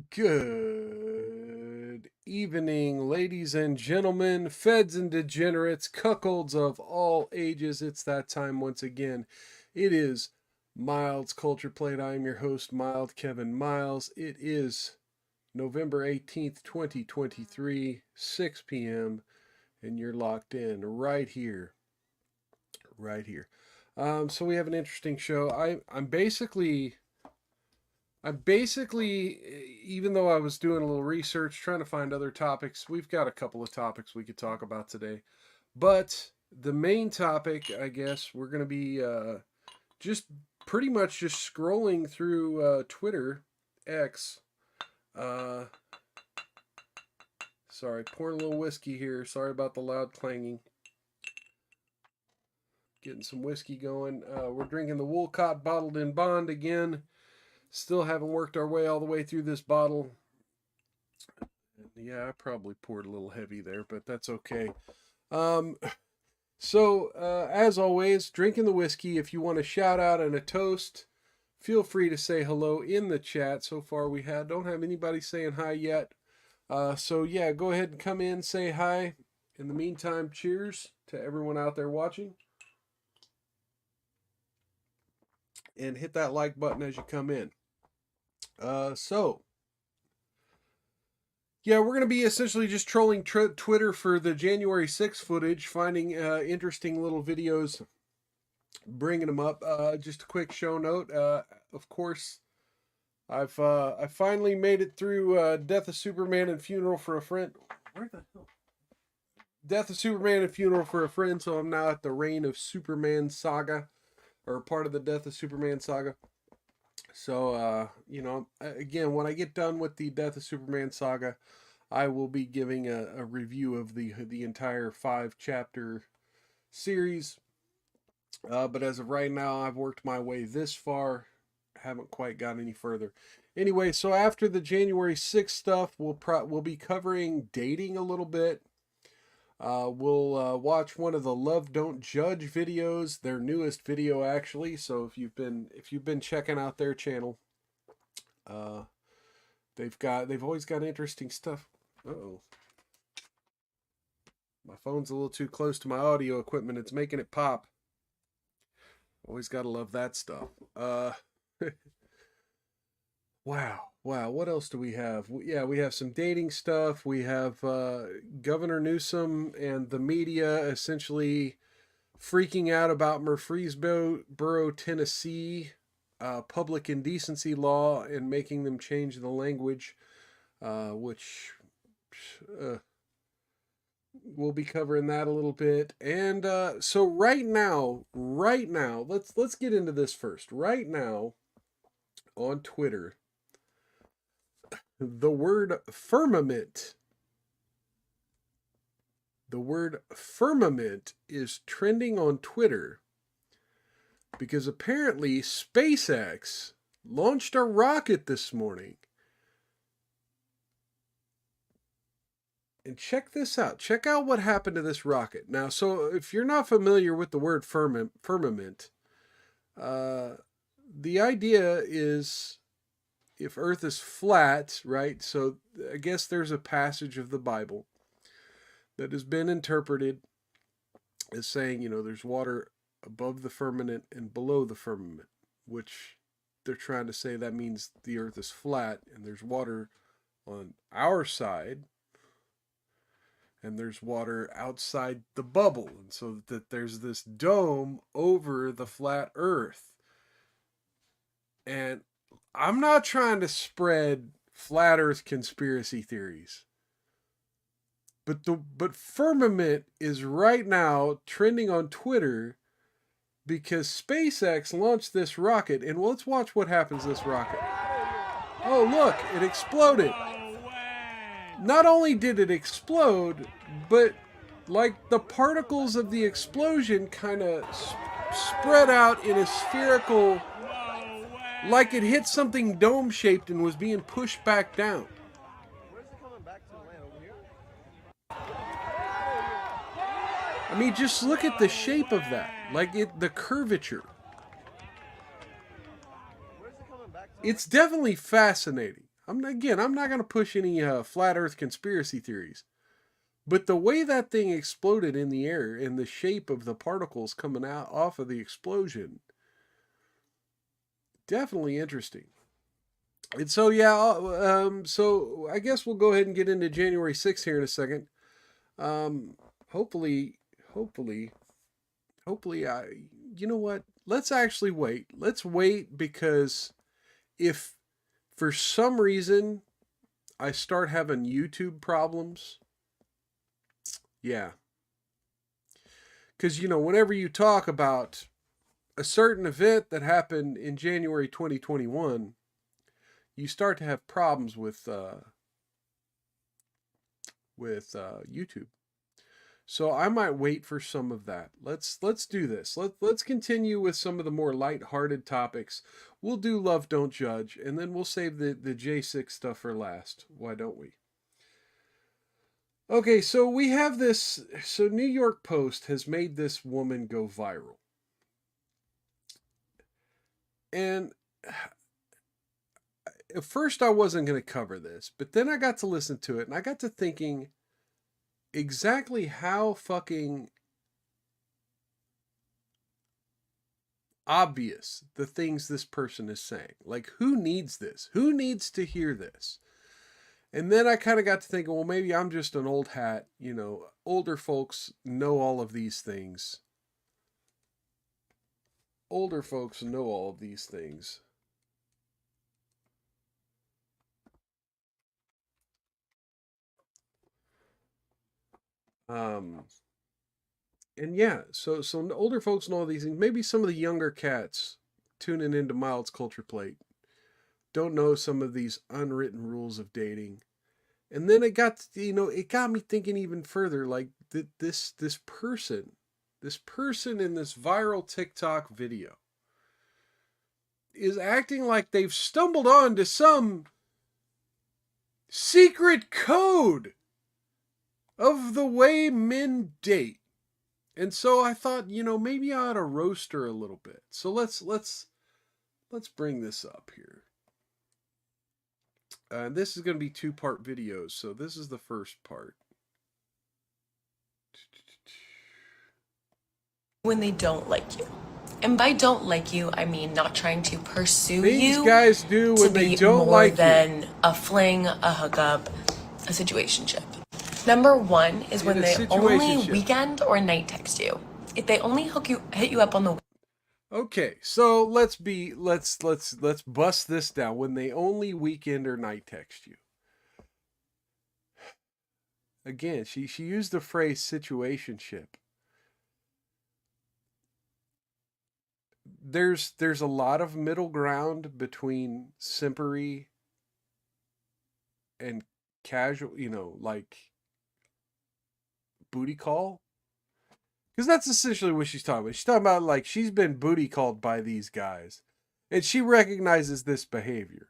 Good evening, ladies and gentlemen, feds and degenerates, cuckolds of all ages. It's that time once again. It is Mild's Culture Plate. I am your host, Mild Kevin Miles. It is November 18th, 2023, 6 p.m., and you're locked in right here. Right here. So we have an interesting show. I'm basically, even though I was doing a little research, trying to find other topics, we've got a couple of topics we could talk about today. But the main topic, I guess, we're going to be just pretty much just scrolling through Twitter, X. Sorry, pouring a little whiskey here. Sorry about the loud clanging. Getting some whiskey going. We're drinking the Woolcott Bottled in Bond again. Still haven't worked our way all the way through this bottle. Yeah, I probably poured a little heavy there, but that's okay. As always, drinking the whiskey. If you want a shout out and a toast, feel free to say hello in the chat. So far we don't have anybody saying hi yet. Yeah, go ahead and come in, say hi. In the meantime, cheers to everyone out there watching. And hit that like button as you come in. Yeah, we're going to be essentially just trolling Twitter for the January 6th footage, finding interesting little videos, bringing them up. Just a quick show note. Of course, I finally made it through Death of Superman and Funeral for a Friend. Where the hell? Death of Superman and Funeral for a Friend, so I'm now at the Reign of Superman saga, or part of the Death of Superman saga. So, again, when I get done with the Death of Superman saga, I will be giving a review of the entire 5-chapter series. But as of right now, I've worked my way this far. Haven't quite got any further. Anyway, so after the January 6th stuff, we'll be covering dating a little bit. We'll watch one of the Love Don't Judge videos, their newest video actually. So if you've been checking out their channel, they've always got interesting stuff. Uh-oh. My phone's a little too close to my audio equipment. It's making it pop. Always gotta love that stuff. Wow. What else do we have? Yeah, we have some dating stuff. We have Governor Newsom and the media essentially freaking out about Murfreesboro, Tennessee public indecency law and making them change the language, which we'll be covering that a little bit. And so right now, let's get into this first. Right now on Twitter, the word firmament is trending on Twitter because apparently SpaceX launched a rocket this morning. And check this out. Check out what happened to this rocket. Now, so if you're not familiar with the word firmament, the idea is if Earth is flat, right? So I guess there's a passage of the Bible that has been interpreted as saying, there's water above the firmament and below the firmament, which they're trying to say that means the Earth is flat and there's water on our side and there's water outside the bubble. And so that there's this dome over the flat Earth. And I'm not trying to spread flat Earth conspiracy theories. But firmament is right now trending on Twitter because SpaceX launched this rocket, and let's watch what happens to this rocket. Oh, look, it exploded. Not only did it explode, but like the particles of the explosion kind of spread out in a spherical, like it hit something dome-shaped and was being pushed back down. Where's it coming back to land? Over here? I mean, just look at the shape of that. Like the curvature. Where's it coming back to? It's definitely fascinating. I'm not going to push any flat Earth conspiracy theories. But the way that thing exploded in the air and the shape of the particles coming out off of the explosion, definitely interesting. And so, yeah, so I guess we'll go ahead and get into January 6th here in a second. Hopefully, you know what? Let's actually wait. Let's wait, because if for some reason I start having YouTube problems, yeah. Because, whenever you talk about a certain event that happened in January 2021, you start to have problems with YouTube. So I might wait for some of that. Let's do this. Let's continue with some of the more light-hearted topics. We'll do Love Don't Judge, and then we'll save the J6 stuff for last. Why don't we? Okay, so we have this. So New York Post has made this woman go viral. And at first I wasn't going to cover this, but then I got to listen to it, and I got to thinking exactly how fucking obvious the things this person is saying. Like, who needs this? Who needs to hear this? And then I kind of got to thinking, well, maybe I'm just an old hat. Older folks know all of these things. Older folks know all of these things. And yeah, so older folks know all these things. Maybe some of the younger cats tuning into Mild's Culture Plate don't know some of these unwritten rules of dating. And then it got me thinking even further, like this person in this viral TikTok video is acting like they've stumbled onto some secret code of the way men date. And so I thought, maybe I ought to roast her a little bit. So let's bring this up here. This is going to be 2-part videos, so this is the first part. When they don't like you. And by don't like you, I mean not trying to pursue Things you. Guys do when they don't like than a fling, a hookup, a situationship. Number one is when they only weekend or night text you. If they only hit you up on the. Okay, so let's bust this down. When they only weekend or night text you. Again, she used the phrase situationship. There's a lot of middle ground between simpery and casual, like booty call. Because that's essentially what she's talking about. She's talking about, like, she's been booty called by these guys. And she recognizes this behavior.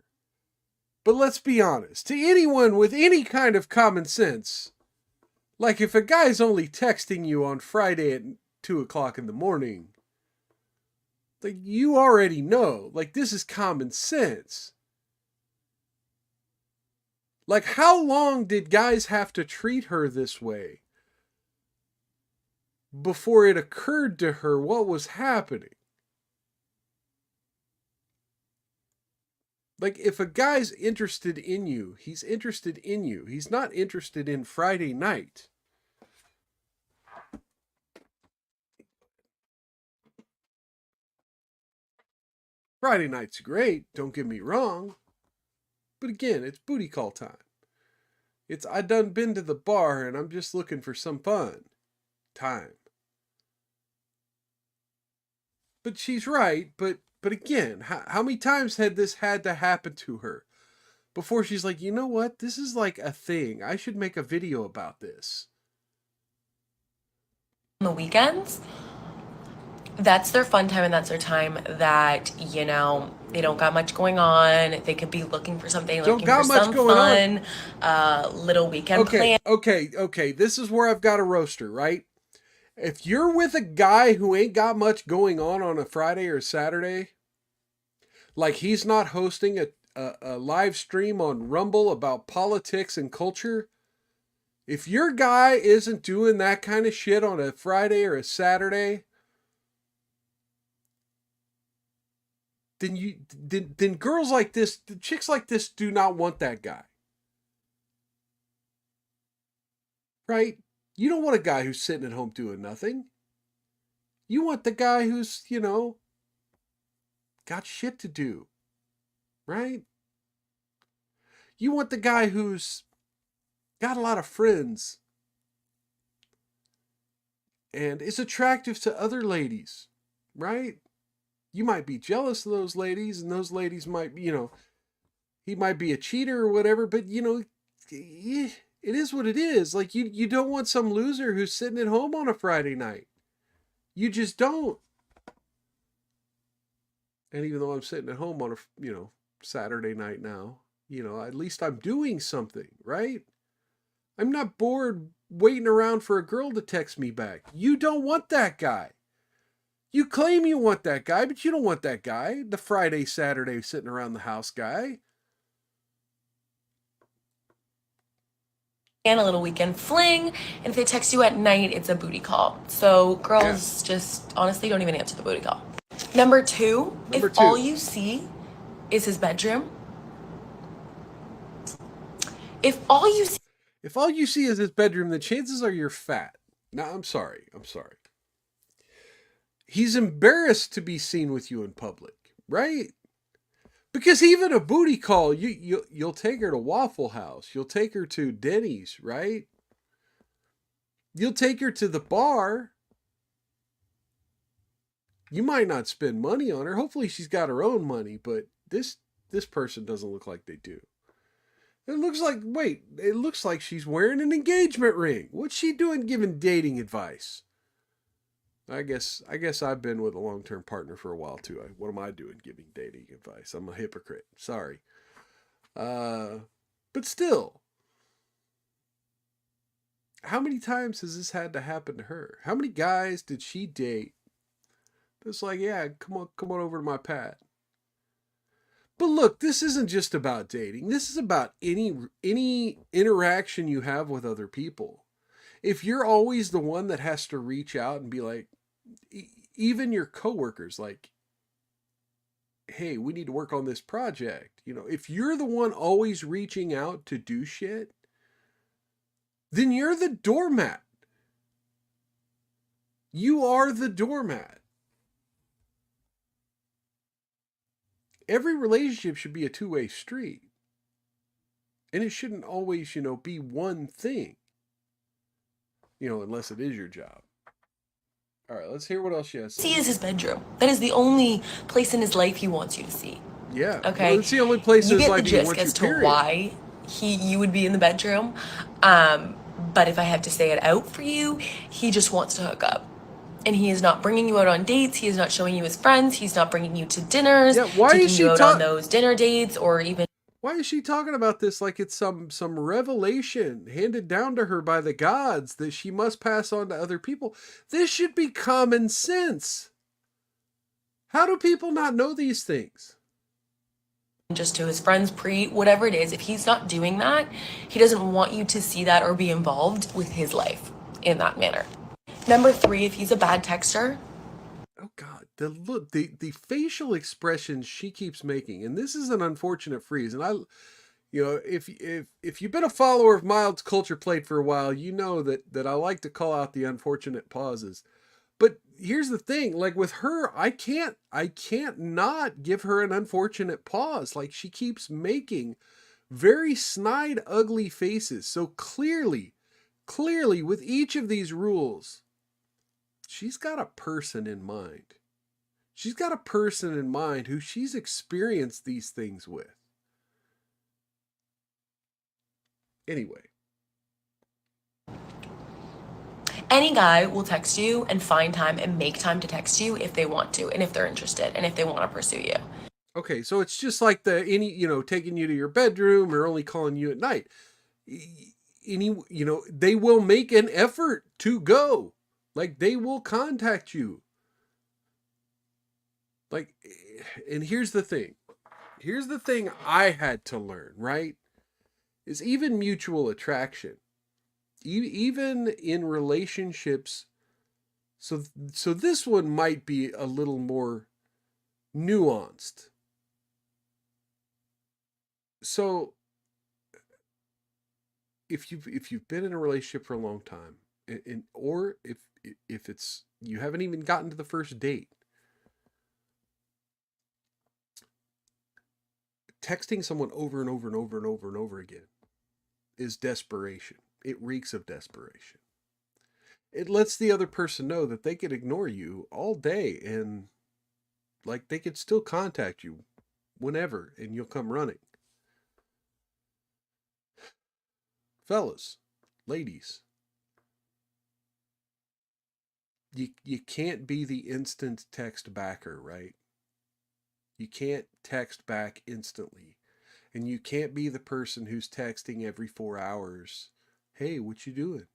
But let's be honest. To anyone with any kind of common sense, like, if a guy's only texting you on Friday at 2 o'clock in the morning, like, you already know. Like, this is common sense. Like, how long did guys have to treat her this way before it occurred to her what was happening? Like, if a guy's interested in you, he's interested in you. He's not interested in Friday night. Friday night's great, don't get me wrong. But again, it's booty call time. I done been to the bar and I'm just looking for some fun time. But she's right, but again, how many times had this had to happen to her before she's like, you know what, this is like a thing. I should make a video about this. On the weekends, that's their fun time and that's their time that, they don't got much going on. They could be looking for something, looking for some fun, little weekend plan. Okay. This is where I've got a roaster, right? If you're with a guy who ain't got much going on a Friday or Saturday, like he's not hosting a live stream on Rumble about politics and culture. If your guy isn't doing that kind of shit on a Friday or a Saturday, then girls like this, chicks like this do not want that guy. Right? You don't want a guy who's sitting at home doing nothing. You want the guy who's, got shit to do. Right? You want the guy who's got a lot of friends and is attractive to other ladies, right? You might be jealous of those ladies, and those ladies might, he might be a cheater or whatever, but it is what it is. Like, you don't want some loser who's sitting at home on a Friday night. You just don't. And even though I'm sitting at home on a, Saturday night now, at least I'm doing something, right? I'm not bored waiting around for a girl to text me back. You don't want that guy. You claim you want that guy, but you don't want that guy. The Friday, Saturday sitting around the house guy. And a little weekend fling. And if they text you at night, it's a booty call. So girls just honestly don't even answer the booty call. Number two, if all you see is his bedroom, if all you see is his bedroom, the chances are you're fat. No, I'm sorry. He's embarrassed to be seen with you in public, right? Because even a booty call, you'll take her to Waffle House. You'll take her to Denny's, right? You'll take her to the bar. You might not spend money on her. Hopefully she's got her own money, but this person doesn't look like they do. It looks like she's wearing an engagement ring. What's she doing giving dating advice? I guess I've been with a long-term partner for a while too. What am I doing giving dating advice? I'm a hypocrite. Sorry. But still, how many times has this had to happen to her? How many guys did she date? It's like, yeah, come on over to my pad. But look, this isn't just about dating. This is about any interaction you have with other people. If you're always the one that has to reach out and be like, even your coworkers, like, hey, we need to work on this project. If you're the one always reaching out to do shit, then you're the doormat. You are the doormat. Every relationship should be a two-way street. And it shouldn't always, be one thing. Unless it is your job. All right, let's hear what else she has to say. See is his bedroom. That is the only place in his life he wants you to see. Yeah. Okay. Well, it's the only place in his life he wants you to see. You get the gist as to why you would be in the bedroom. But if I have to say it out for you, he just wants to hook up. And he is not bringing you out on dates. He is not showing you his friends. He's not bringing you to dinners. Yeah, why taking is she you out on those dinner dates or even... Why is she talking about this like it's some revelation handed down to her by the gods that she must pass on to other people? This should be common sense. How do people not know these things? Just to his friends, whatever it is. If he's not doing that, he doesn't want you to see that or be involved with his life in that manner. Number three, if he's a bad texter. Oh God, the facial expressions she keeps making, and this is an unfortunate freeze. And if you've been a follower of Mild's Culture Plate for a while, you know that I like to call out the unfortunate pauses. But here's the thing, like with her, I can't not give her an unfortunate pause. Like she keeps making very snide, ugly faces. So clearly with each of these rules, she's got a person in mind. She's got a person in mind who she's experienced these things with. Anyway. Any guy will text you and find time and make time to text you if they want to and if they're interested and if they want to pursue you. Okay, so it's just like taking you to your bedroom or only calling you at night. They will make an effort to go. Like, they will contact you. Like, and here's the thing. Here's the thing I had to learn, right? Is even mutual attraction, even in relationships. So this one might be a little more nuanced. So if you've been in a relationship for a long time, or if it's you haven't even gotten to the first date, texting someone over and over and over and over and over again is desperation. It reeks of desperation. It lets the other person know that they could ignore you all day and like they could still contact you whenever and you'll come running. Fellas, ladies, you can't be the instant text backer, right? You can't text back instantly. And you can't be the person who's texting every 4 hours. Hey, what you doing?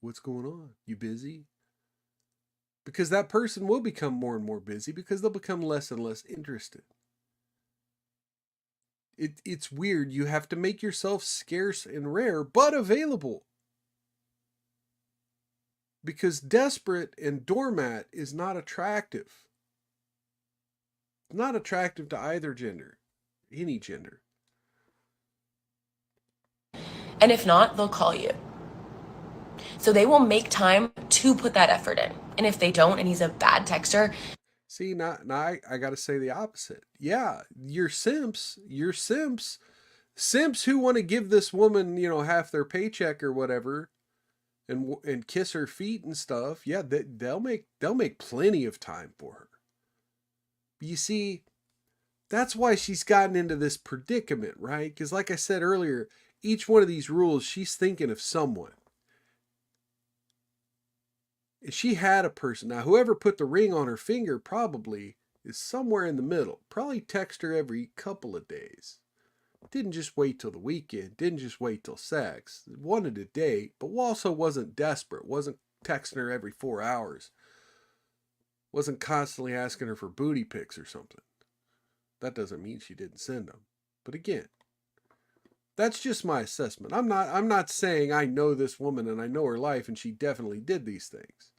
What's going on? You busy? Because that person will become more and more busy because they'll become less and less interested. It's weird. You have to make yourself scarce and rare, but available. Because desperate and doormat is not attractive. Not attractive to either gender, any gender. And if not, they'll call you. So they will make time to put that effort in. And if they don't, and he's a bad texter. See, now I got to say the opposite. Yeah, you're simps. You're simps. Simps who want to give this woman, half their paycheck or whatever, and kiss her feet and stuff. Yeah, they'll make plenty of time for her. You see, that's why she's gotten into this predicament, right? Because like I said earlier, each one of these rules, she's thinking of someone. And she had a person. Now, whoever put the ring on her finger probably is somewhere in the middle. Probably text her every couple of days. Didn't just wait till the weekend. Didn't just wait till sex. Wanted a date, but also wasn't desperate. Wasn't texting her every 4 hours. Wasn't constantly asking her for booty pics or something. That doesn't mean she didn't send them. But again, that's just my assessment. I'm not saying I know this woman and I know her life and she definitely did these things.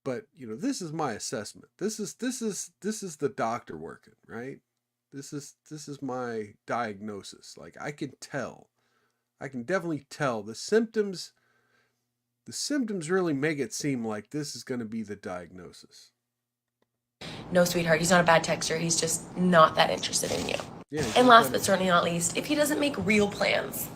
But, this is my assessment. This is the doctor working, right? This is my diagnosis. Like I can definitely tell the symptoms really make it seem like this is going to be the diagnosis. No, sweetheart, he's not a bad texter. He's just not that interested in you. Yeah, and last but certainly not least, if he doesn't make real plans.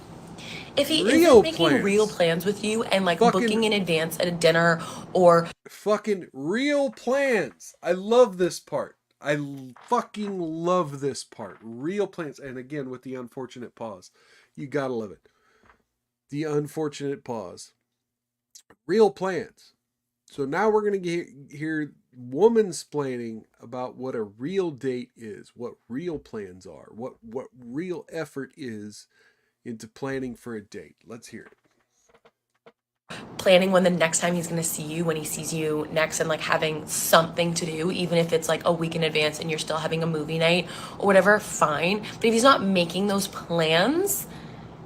If he isn't making real plans with you and booking in advance at a dinner or fucking real plans. I love this part. I fucking love this part. Real plans. And again, with the unfortunate pause. You gotta love it. The unfortunate pause. Real plans. So now we're going to hear womansplaining about what a real date is, what real plans are, what real effort is into planning for a date. Let's hear it. Planning when the next time he's going to see you, when he sees you next, and having something to do, even if it's a week in advance and you're still having a movie night or whatever, fine. But if he's not making those plans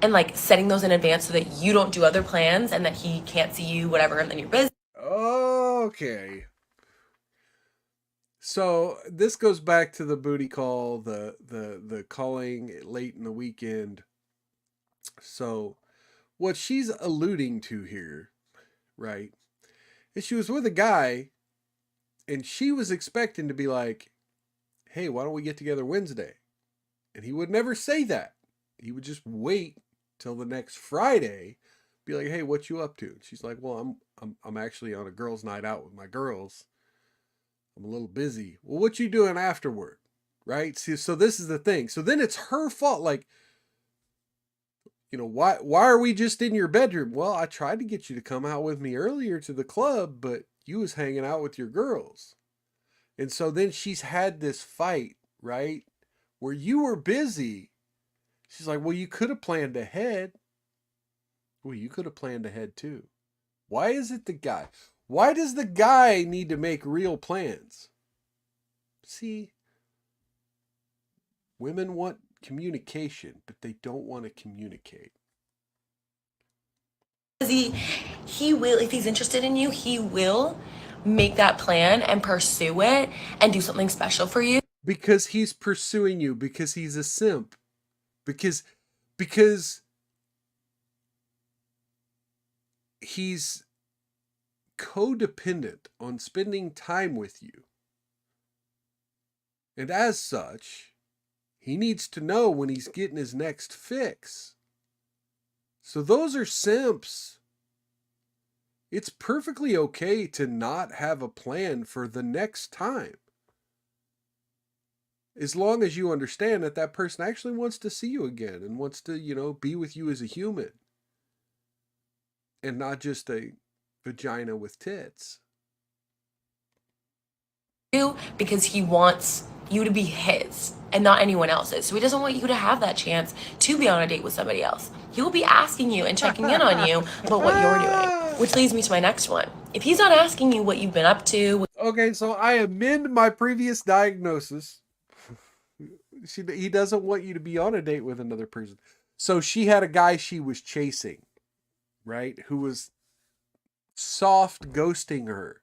and setting those in advance so that you don't do other plans and that he can't see you, whatever, and then you're busy. Okay. So this goes back to the booty call, the calling late in the weekend. So what she's alluding to here, right, is she was with a guy and she was expecting to be like, hey, why don't we get together Wednesday? And he would never say that. He would just wait till the next Friday, be like, hey, what you up to? And she's like, well, I'm actually on a girls' night out with my girls. I'm a little busy. Well, what you doing afterward? Right? So this is the thing. So then it's her fault. Why are we just in your bedroom? Well, I tried to get you to come out with me earlier to the club, but you was hanging out with your girls. And so then she's had this fight, right? Where you were busy. She's like, well, you could have planned ahead. Well, you could have planned ahead too. Why is it the guy? Why does the guy need to make real plans? See, Women want communication, but they don't want to communicate. He will, if he's interested in you, he will make that plan and pursue it and do something special for you. Because he's pursuing you, because he's a simp. Because he's codependent on spending time with you. And as such, he needs to know when he's getting his next fix. So those are simps. It's perfectly okay to not have a plan for the next time. As long as you understand that that person actually wants to see you again and wants to, be with you as a human. And not just a vagina with tits. Because he wants you to be his and not anyone else's. So he doesn't want you to have that chance to be on a date with somebody else. He will be asking you and checking in on you about what you're doing. Which leads me to my next one. If he's not asking you what you've been up to. Okay, so I amend my previous diagnosis. He doesn't want you to be on a date with another person. So she had a guy she was chasing, right? Who was soft ghosting her,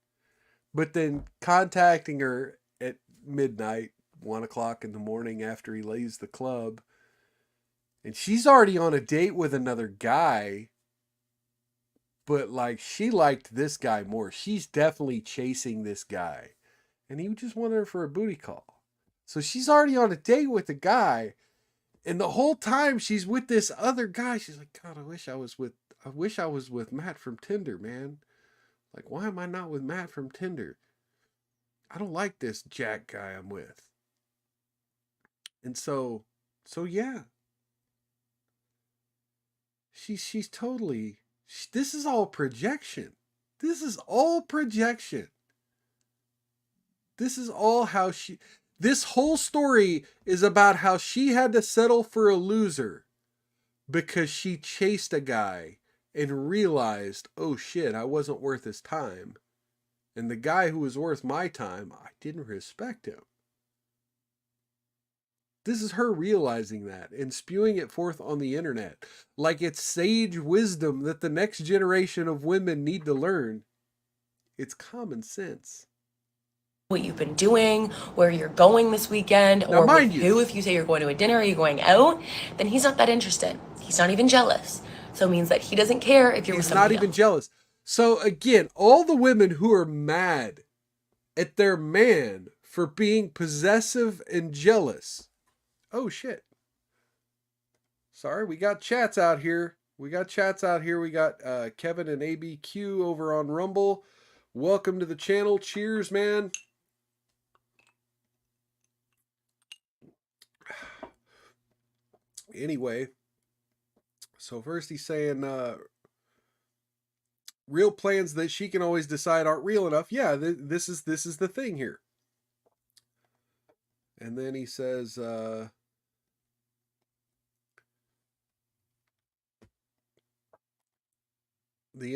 but then contacting her at midnight, 1 o'clock in the morning after he leaves the club. And she's already on a date with another guy, but like she liked this guy more. She's definitely chasing this guy. And he just wanted her for a booty call. So she's already on a date with a guy. And the whole time she's with this other guy, she's like, God, I wish I was with Matt from Tinder, man. Like, why am I not with Matt from Tinder? I don't like this Jack guy I'm with. And so yeah. She's totally, this is all projection. This is all projection. This is all how this whole story is about how she had to settle for a loser because she chased a guy and realized, oh shit, I wasn't worth his time. And the guy who was worth my time, I didn't respect him. This is her realizing that and spewing it forth on the internet like it's sage wisdom that the next generation of women need to learn. It's common sense. What you've been doing, where you're going this weekend, Now, or mind with you, who. If you say you're going to a dinner or you're going out, then he's not that interested. He's not even jealous. So it means that he doesn't care if you're with somebody not even else. jealous. So again, all the women who are mad at their man for being possessive and jealous. Oh shit. Sorry, we got chats out here. We got Kevin and ABQ over on Rumble. Welcome to the channel. Cheers, man. Anyway, so first he's saying real plans that she can always decide aren't real enough. Yeah, this is the thing here. And then he says the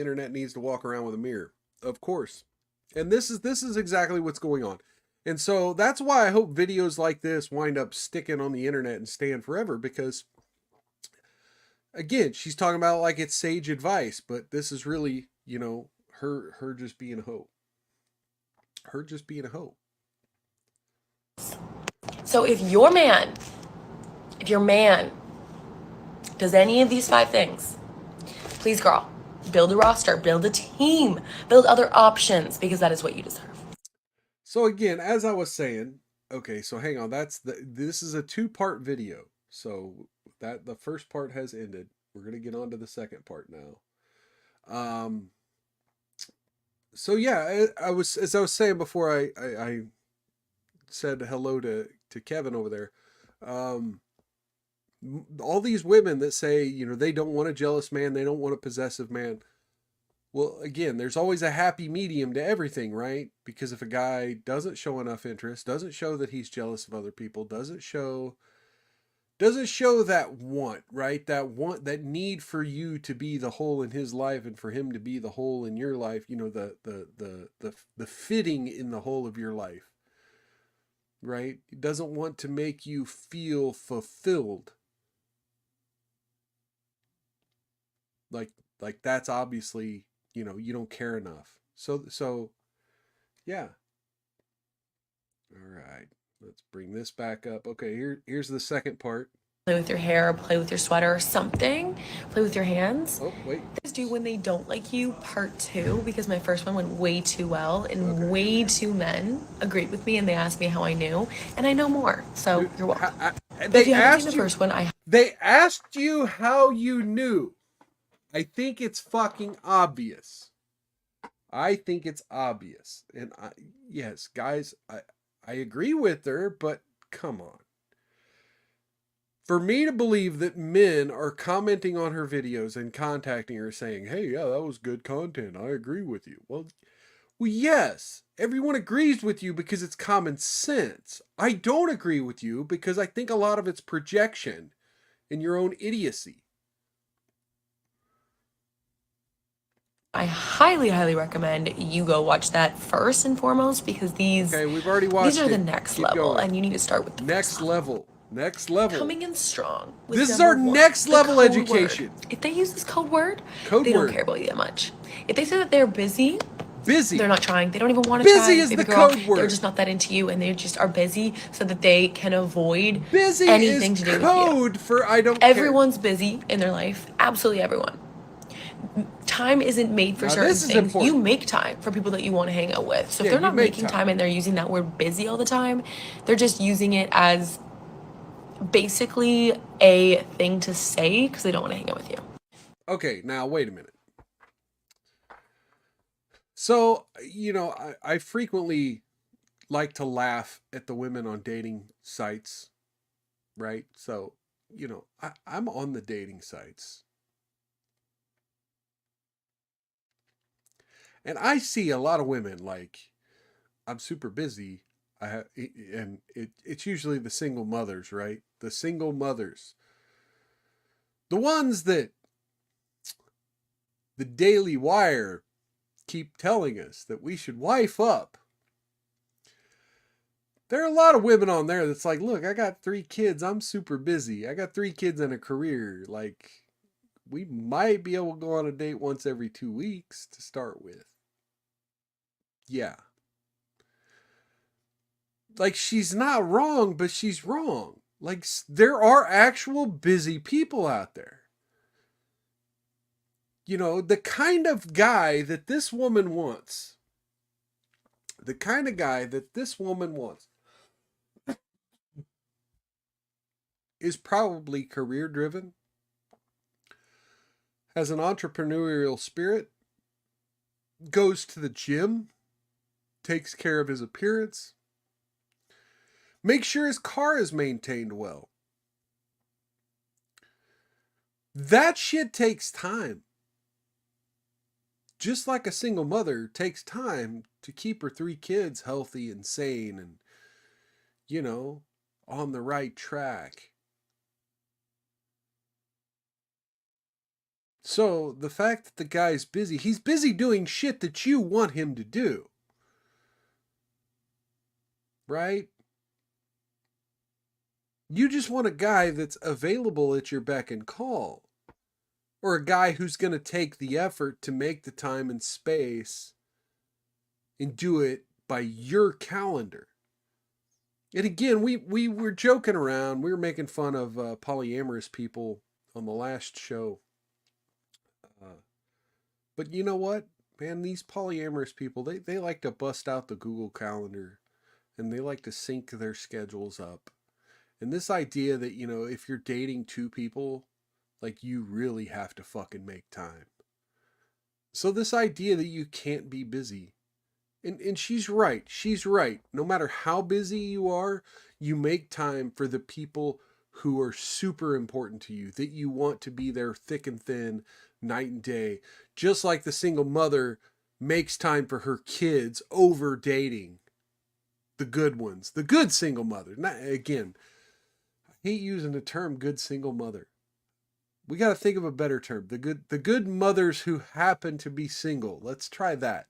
internet needs to walk around with a mirror. Of course. And this is exactly what's going on. And so that's why I hope videos like this wind up sticking on the internet and staying forever, because again, she's talking about it like it's sage advice, but this is really, her just being a hoe. Her just being a hoe. So if your man does any of these 5 things, please, girl, build a roster, build a team, build other options, because that is what you deserve. So again, as I was saying, okay, so hang on, this is a 2-part video. So that the first part has ended. We're going to get on to the second part now. So yeah, as I was saying before I said hello to Kevin over there. All these women that say, they don't want a jealous man, they don't want a possessive man. Well, again, there's always a happy medium to everything, right? Because if a guy doesn't show enough interest, doesn't show that he's jealous of other people, doesn't show that want, right? That need for you to be the whole in his life and for him to be the whole in your life, the fitting in the whole of your life. right? He doesn't want to make you feel fulfilled. Like that's obviously, you know, you don't care enough. So yeah. All right. Let's bring this back up. Okay, here's the second part. Play with your hair, play with your sweater or something. Play with your hands. Oh, wait. Do when they don't like you, part 2, because my first one went way too well, and Okay. way too men agreed with me, and they asked me how I knew, and I know more. So Dude, you're welcome. They if you haven't asked seen the you. first one, They asked you how you knew. I think it's fucking obvious. I think it's obvious. And yes, guys, I agree with her, but come on. For me to believe that men are commenting on her videos and contacting her saying, hey, yeah, that was good content. I agree with you. Well, yes, everyone agrees with you because it's common sense. I don't agree with you because I think a lot of it's projection and your own idiocy. I highly, highly recommend you go watch that first and foremost, because Okay, we've already watched these are it. the next Keep level, going. and you need to start with the Next level. Next level. Coming in strong. With This is our number 1, next the level code education. Word. If they use this code word, Code they word. don't care about you that much. If they say that they're busy, Busy. they're not trying. They don't even want to try. Busy is Baby the girl, code word. they're just not that into you, and they just are busy so that they can avoid Busy anything is to do with code you. for I don't Everyone's busy in their life. Absolutely everyone. Time isn't made for Now, certain this is things. important. You make time for people that you want to hang out with. So Yeah, if they're you not make making time. time and they're using that word busy all the time, they're just using it as basically a thing to say because they don't want to hang out with you. Okay, now wait a minute. So, you know, I frequently like to laugh at the women on dating sites, right? So, you know, I'm on the dating sites. And I see a lot of women like, I'm super busy. It's usually the single mothers, right? The single mothers. The ones that the Daily Wire keep telling us that we should wife up. There are a lot of women on there that's like, look, I got 3 kids. I'm super busy. I got 3 kids and a career. Like, we might be able to go on a date once every 2 weeks to start with. Yeah. Like, she's not wrong, but she's wrong. Like, there are actual busy people out there. You know, the kind of guy that this woman wants. The kind of guy that this woman wants is probably career driven, has an entrepreneurial spirit, goes to the gym, takes care of his appearance, makes sure his car is maintained well. That shit takes time. Just like a single mother takes time to keep her 3 kids healthy and sane and, you know, on the right track. So the fact that the guy's busy, he's busy doing shit that you want him to do. Right? You just want a guy that's available at your beck and call. Or a guy who's going to take the effort to make the time and space and do it by your calendar. And again, we were joking around. We were making fun of polyamorous people on the last show. But you know what? Man, these polyamorous people, they like to bust out the Google Calendar. And they like to sync their schedules up. And this idea that, you know, if you're dating 2 people, like, you really have to fucking make time. So this idea that you can't be busy. And she's right. She's right. No matter how busy you are, you make time for the people who are super important to you, that you want to be there thick and thin, night and day. Just like the single mother makes time for her kids over dating the good ones, the good single mother. Not, again, I hate using the term good single mother. We got to think of a better term. The good mothers who happen to be single. Let's try that.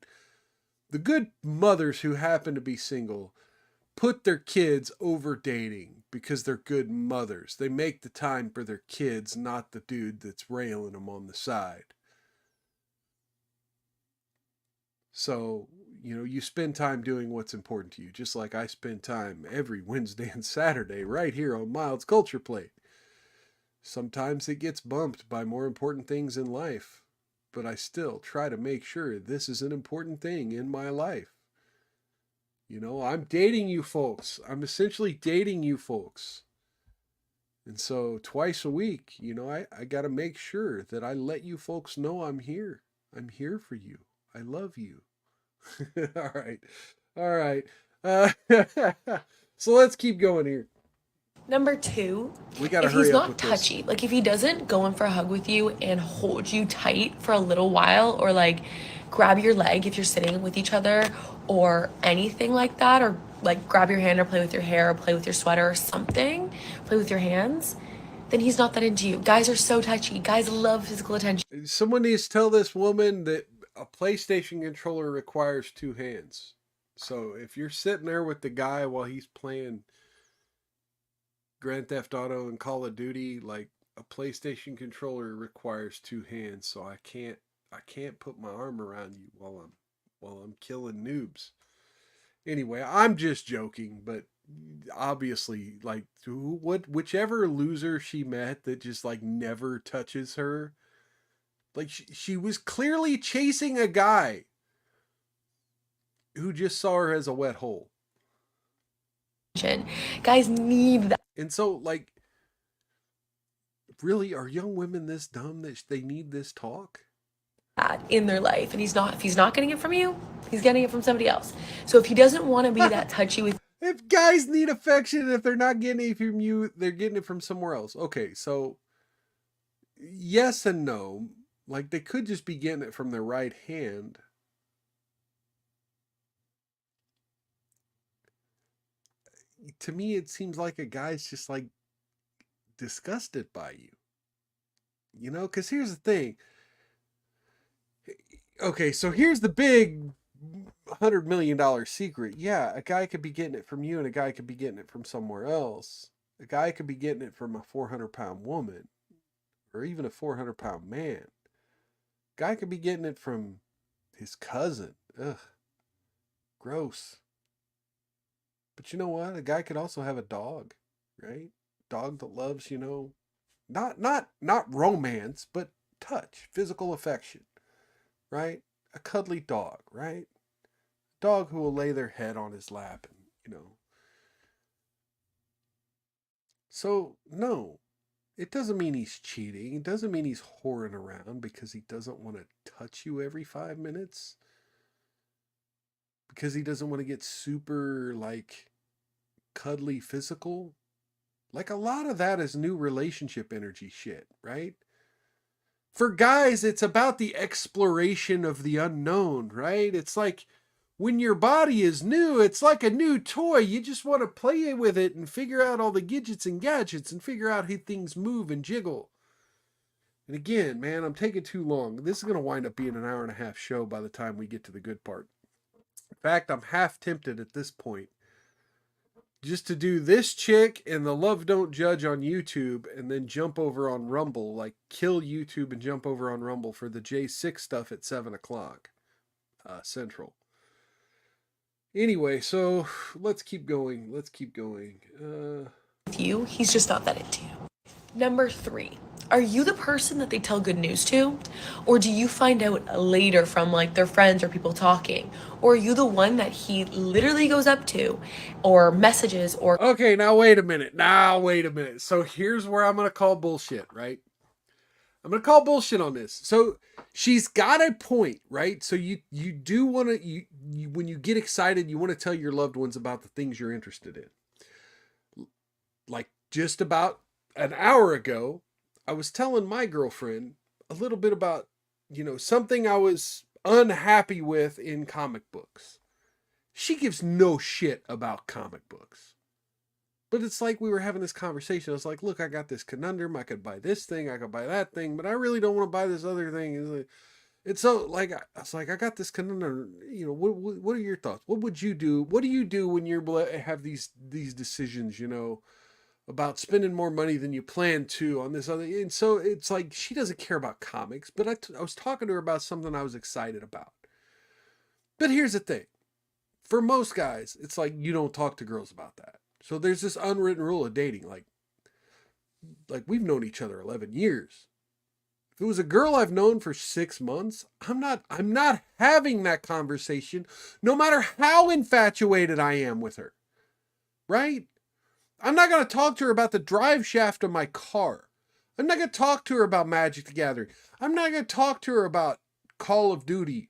The good mothers who happen to be single put their kids over dating because they're good mothers. They make the time for their kids, not the dude that's railing them on the side. So, you spend time doing what's important to you, just like I spend time every Wednesday and Saturday right here on Mild's Culture Plate. Sometimes it gets bumped by more important things in life, but I still try to make sure this is an important thing in my life. I'm dating you folks. I'm essentially dating you folks. And so twice a week, I got to make sure that I let you folks know I'm here. I'm here for you. I love you. All right. All right. So let's keep going here. Number 2, we gotta if hurry he's up not with touchy, this. like if he doesn't go in for a hug with you and hold you tight for a little while, or like grab your leg if you're sitting with each other or anything like that, or like grab your hand or play with your hair or play with your sweater or something, play with your hands, then he's not that into you. Guys are so touchy. Guys love physical attention. Someone needs to tell this woman that a PlayStation controller requires 2 hands. So if you're sitting there with the guy while he's playing Grand Theft Auto and Call of Duty, like, a PlayStation controller requires 2 hands, so I can't put my arm around you while I'm killing noobs. Anyway, I'm just joking, but obviously, like, whichever loser she met that just like never touches her, like she was clearly chasing a guy who just saw her as a wet hole. Guys need that. And so, like, really, are young women this dumb that they need this talk In their life, and if he's not getting it from you, he's getting it from somebody else. So if he doesn't want to be that touchy with if guys need affection, if they're not getting it from you, they're getting it from somewhere else. Okay, so yes and no. Like, they could just be getting it from their right hand. To me, it seems like a guy's just like disgusted by you. Because here's the thing. Okay, so here's the big $100 million secret. Yeah, a guy could be getting it from you and a guy could be getting it from somewhere else. A guy could be getting it from a 400-pound woman or even a 400-pound man. A guy could be getting it from his cousin. Ugh. Gross. But you know what? A guy could also have a dog, right? Dog that loves, not romance, but touch, physical affection, right? A cuddly dog, right? Dog who will lay their head on his lap and, So, no, it doesn't mean he's cheating. It doesn't mean he's whoring around because he doesn't want to touch you every 5 minutes. Because he doesn't want to get super, like, cuddly physical. Like, a lot of that is new relationship energy shit, right? For guys, it's about the exploration of the unknown, right? It's like when your body is new, it's like a new toy. You just want to play with it and figure out all the gadgets and figure out how things move and jiggle. And again, man, I'm taking too long. This is going to wind up being an hour and a half show by the time we get to the good part. In fact, I'm half tempted at this point just to do this chick and the Love Don't Judge on YouTube and then jump over on Rumble, like kill YouTube and jump over on Rumble for the J6 stuff at 7 o'clock Central. Anyway, so let's keep going. with you, he's just not that into you. Number 3, are you the person that they tell good news to? Or do you find out later from like their friends or people talking? Or are you the one that he literally goes up to or messages or... Okay, now wait a minute. So here's where I'm going to call bullshit, right? I'm going to call bullshit on this. So she's got a point, right? So you do want to, you when you get excited, you want to tell your loved ones about the things you're interested in. Like just about an hour ago, I was telling my girlfriend a little bit about, something I was unhappy with in comic books. She gives no shit about comic books. But it's like we were having this conversation. I was like, look, I got this conundrum. I could buy this thing. I could buy that thing. But I really don't want to buy this other thing. And so, like, I was like, I got this conundrum. You know, what are your thoughts? What would you do? What do you do when have these decisions? You know, about spending more money than you plan to on this other. And so it's like she doesn't care about comics, but I was talking to her about something I was excited about. But here's the thing: for most guys, it's like you don't talk to girls about that. So there's this unwritten rule of dating, like we've known each other 11 years. If it was a girl I've known for 6 months, I'm not having that conversation, no matter how infatuated I am with her. Right? I'm not going to talk to her about the drive shaft of my car. I'm not going to talk to her about Magic the Gathering. I'm not going to talk to her about Call of Duty.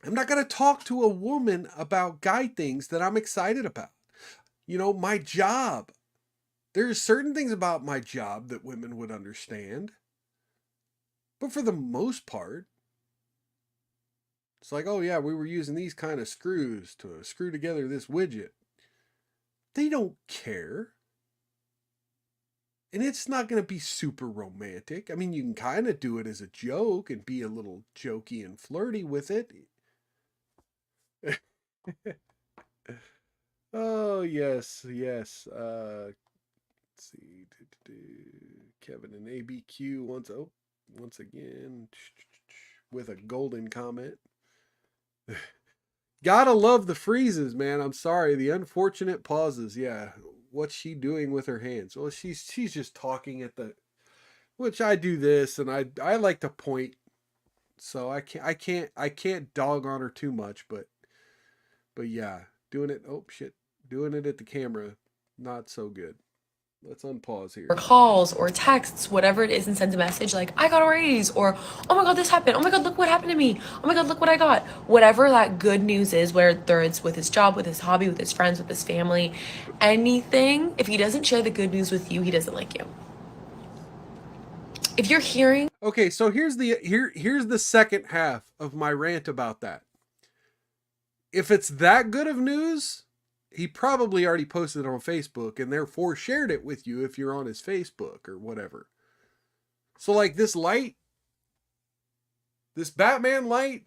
I'm not going to talk to a woman about guy things that I'm excited about. You know, my job. There's certain things about my job that women would understand. But for the most part, it's like, oh yeah, we were using these kind of screws to screw together this widget. They don't care. And it's not going to be super romantic. I mean, you can kind of do it as a joke and be a little jokey and flirty with it. Oh, yes, yes. Let's see. Kevin and ABQ once again with a golden comment. Gotta love the freezes, man. I'm sorry. The unfortunate pauses. Yeah. What's she doing with her hands? Well, she's just talking at the, which I do this and I like to point. So I can't dog on her too much, but yeah, doing it. Oh shit. Doing it at the camera. Not so good. Let's unpause here. Or calls or texts, whatever it is, and sends a message like, I got a raise, or oh my god, this happened, oh my god, look what happened to me, oh my god, look what I got. Whatever that good news is, whether it's with his job, with his hobby, with his friends, with his family, anything, if he doesn't share the good news with you, he doesn't like you. If you're hearing... Okay, so here's the second half of my rant about that. If it's that good of news, he probably already posted it on Facebook and therefore shared it with you if you're on his Facebook or whatever. So like this light, this Batman light,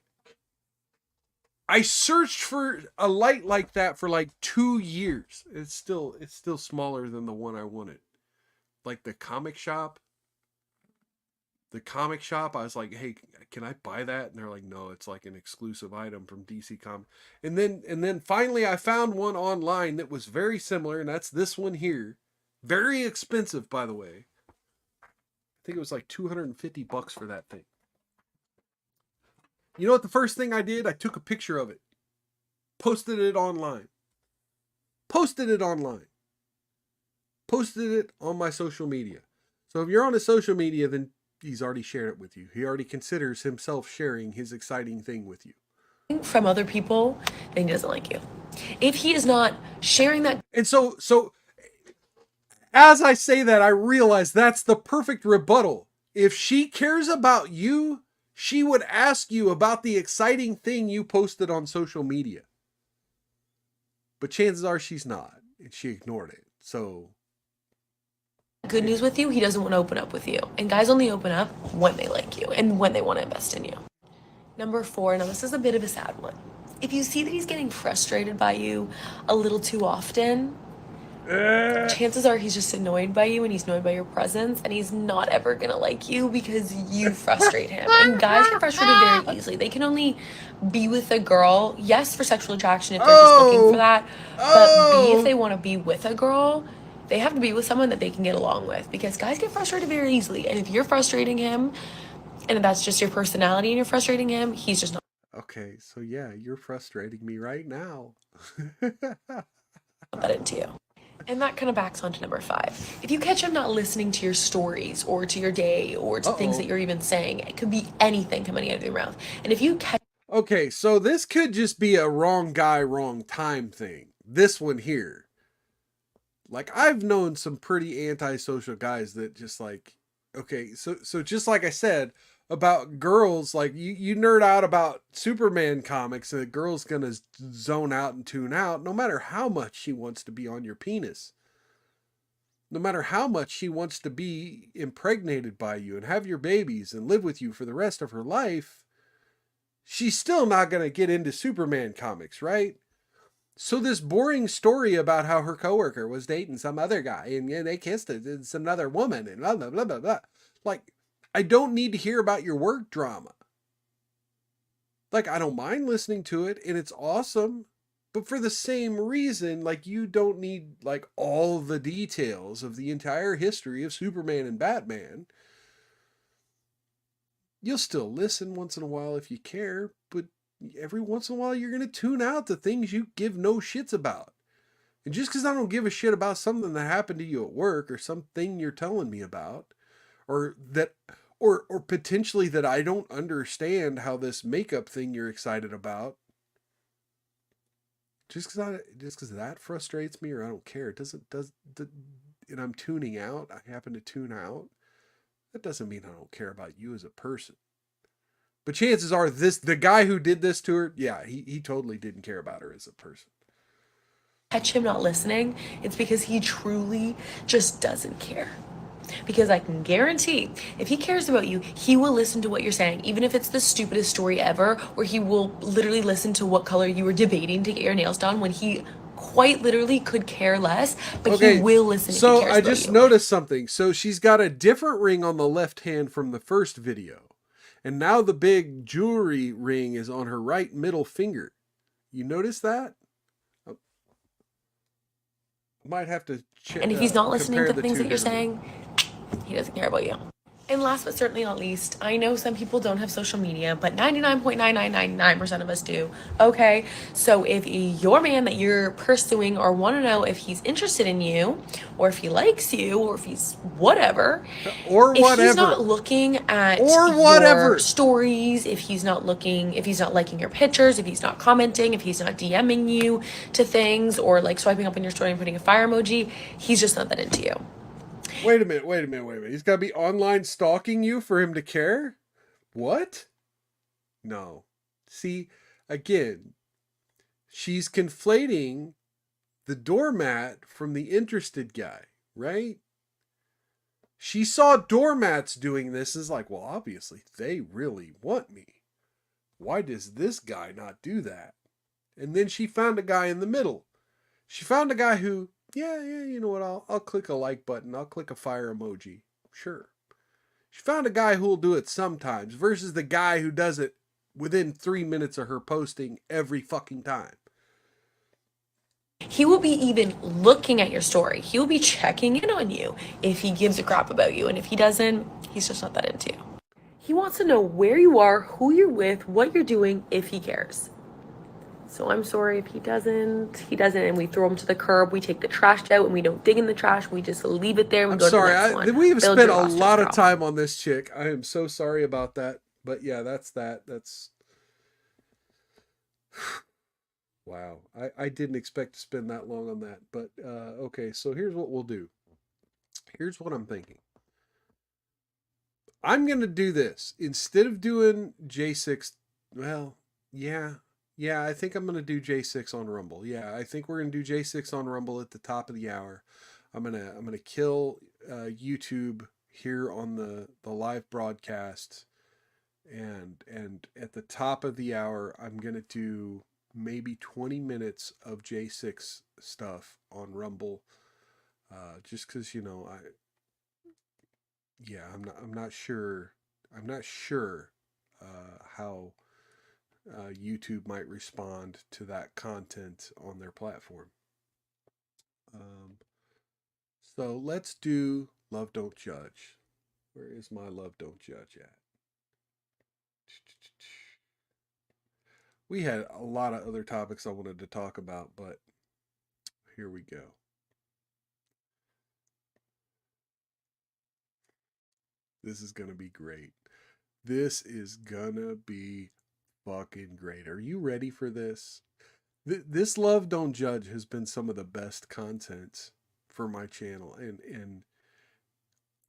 I searched for a light like that for like 2 years. It's still smaller than the one I wanted. Like the comic shop, I was like, hey, can I buy that? And they're like, no, it's like an exclusive item from DC Comics. And then finally I found one online that was very similar, and that's this one here. Very expensive, by the way. I think it was like $250 for that thing. You know what the first thing I did? I took a picture of it. Posted it online. Posted it on my social media. So if you're on his social media, then he's already shared it with you. He already considers himself sharing his exciting thing with you. From other people, then he doesn't like you. If he is not sharing that... And so as I say that, I realize that's the perfect rebuttal. If she cares about you, she would ask you about the exciting thing you posted on social media. But chances are she's not, and she ignored it. So... good news with you, he doesn't want to open up with you. And guys only open up when they like you and when they want to invest in you. Number 4, now this is a bit of a sad one. If you see that he's getting frustrated by you a little too often, chances are he's just annoyed by you and he's annoyed by your presence, and he's not ever gonna like you because you frustrate him. And guys get frustrated very easily. They can only be with a girl, yes, for sexual attraction if they're just looking for that, but B, if they want to be with a girl, they have to be with someone that they can get along with, because guys get frustrated very easily. And if you're frustrating him, and that's just your personality and you're frustrating him, he's just not... Okay, so yeah, you're frustrating me right now. that into you. And that kind of backs onto number 5. If you catch him not listening to your stories or to your day or to things that you're even saying, it could be anything coming out of your mouth. And if you catch... Okay, so this could just be a wrong guy, wrong time thing. This one here. Like, I've known some pretty antisocial guys that just like, okay, so just like I said about girls, like you nerd out about Superman comics, and the girl's gonna zone out and tune out no matter how much she wants to be on your penis. no matter how much she wants to be impregnated by you and have your babies and live with you for the rest of her life, she's still not going to get into Superman comics, right? So this boring story about how her coworker was dating some other guy and they kissed it, it's another woman and blah, blah, blah, blah, blah. Like, I don't need to hear about your work drama. Like, I don't mind listening to it and it's awesome. But for the same reason, like, you don't need like all the details of the entire history of Superman and Batman. You'll still listen once in a while if you care, but every once in a while you're going to tune out the things you give no shits about. And just because I don't give a shit about something that happened to you at work or something you're telling me about, or that, or potentially that I don't understand how this makeup thing you're excited about, just because that frustrates me or I don't care, and I'm tuning out, I happen to tune out, that doesn't mean I don't care about you as a person. But chances are the guy who did this to her, yeah, he totally didn't care about her as a person. Catch him not listening, it's because he truly just doesn't care. Because I can guarantee, if he cares about you, he will listen to what you're saying, even if it's the stupidest story ever, or he will literally listen to what color you were debating to get your nails done when he quite literally could care less, but okay, he will listen if he cares about you. So I just noticed something. So she's got a different ring on the left hand from the first video. And now the big jewelry ring is on her right middle finger. You notice that? Might have to check. And if he's not listening to things that you're saying, he doesn't care about you. And last but certainly not least, I know some people don't have social media, but 99.9999% of us do. Okay, so if your man that you're pursuing or want to know if he's interested in you, or if he likes you, or if he's whatever, or whatever, if he's not looking at your stories, if he's not liking your pictures, if he's not commenting, if he's not DMing you to things, or like swiping up in your story and putting a fire emoji, he's just not that into you. Wait a minute. He's got to be online stalking you for him to care? What? No. See, again, she's conflating the doormat from the interested guy, right? She saw doormats doing this and is like, well, obviously they really want me. Why does this guy not do that? And then she found a guy in the middle. She found a guy who, yeah, you know what, I'll click a like button. I'll click a fire emoji. Sure. She found a guy who'll do it sometimes versus the guy who does it within 3 minutes of her posting every fucking time. He will be even looking at your story. He will be checking in on you if he gives a crap about you. And if he doesn't, he's just not that into you. He wants to know where you are, who you're with, what you're doing, if he cares. So I'm sorry if he doesn't, and we throw him to the curb. We take the trash out and we don't dig in the trash. We just leave it there and we go to the next one. We have spent a lot of time on this chick. I am so sorry about that. But yeah, that's that. That's... Wow. I didn't expect to spend that long on that. But okay, so here's what we'll do. Here's what I'm thinking. I'm going to do this. Instead of doing J6, well, yeah, I think I'm going to do J6 on Rumble. Yeah, I think we're going to do J6 on Rumble at the top of the hour. I'm going to kill YouTube here on the live broadcast. And at the top of the hour, I'm going to do maybe 20 minutes of J6 stuff on Rumble. Just cuz I'm not sure how YouTube might respond to that content on their platform. So let's do Love Don't Judge. Where is my Love Don't Judge at? We had a lot of other topics I wanted to talk about, but here we go. This is going to be great. This is going to be fucking great. Are you ready for this? This Love Don't Judge has been some of the best content for my channel. And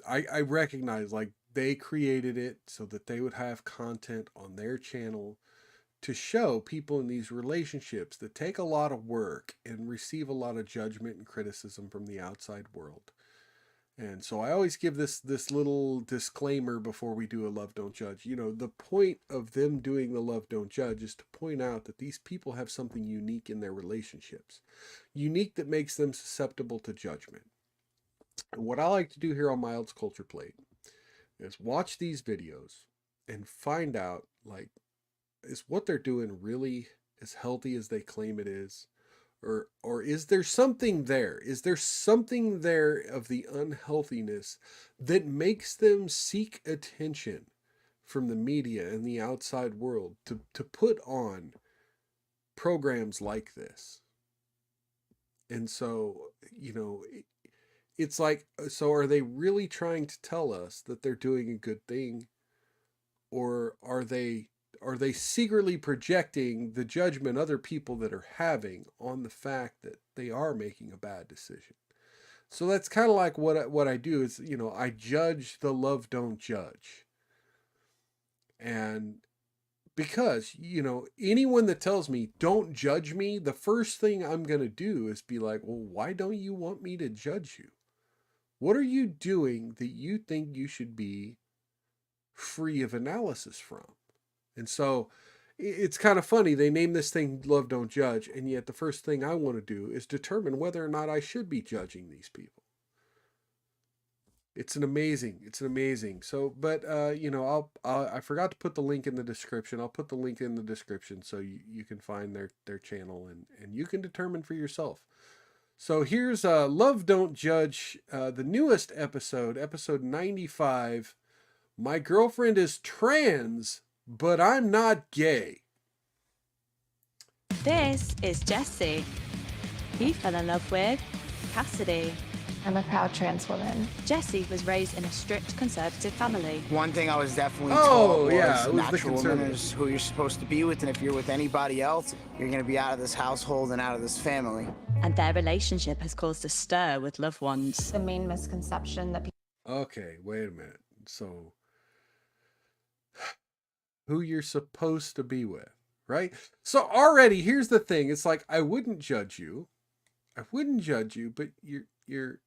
I recognize, like, they created it so that they would have content on their channel to show people in these relationships that take a lot of work and receive a lot of judgment and criticism from the outside world. And so I always give this little disclaimer before we do a love don't judge. You know, the point of them doing the love don't judge is to point out that these people have something unique in their relationships, unique that makes them susceptible to judgment. And what I like to do here on Mild's Culture Plate is watch these videos and find out, like, is what they're doing really as healthy as they claim it is? Or is there something there? Is there something there of the unhealthiness that makes them seek attention from the media and the outside world to put on programs like this? And so, you know, it's like, so are they really trying to tell us that they're doing a good thing? Or are they secretly projecting the judgment other people that are having on the fact that they are making a bad decision? So that's kind of like what I do is, you know, I judge the love don't judge. And because, you know, anyone that tells me don't judge me, the first thing I'm going to do is be like, well, why don't you want me to judge you? What are you doing that you think you should be free of analysis from? And so it's kind of funny. They name this thing Love Don't Judge, and yet the first thing I want to do is determine whether or not I should be judging these people. It's an amazing. So, but, you know, I forgot to put the link in the description. I'll put the link in the description so you can find their channel and you can determine for yourself. So here's Love Don't Judge, the newest episode, episode 95. My girlfriend is trans, but I'm not gay. This is Jesse. He fell in love with Cassidy. I'm a proud trans woman. Jesse was raised in a strict conservative family. One thing I was definitely told was yeah, it was the natural woman conservative. is who you're supposed to be with, and if you're with anybody else, you're going to be out of this household and out of this family. And their relationship has caused a stir with loved ones. The main misconception that Okay, wait a minute. So, who you're supposed to be with, right? So already, here's the thing. It's like, I wouldn't judge you, but you're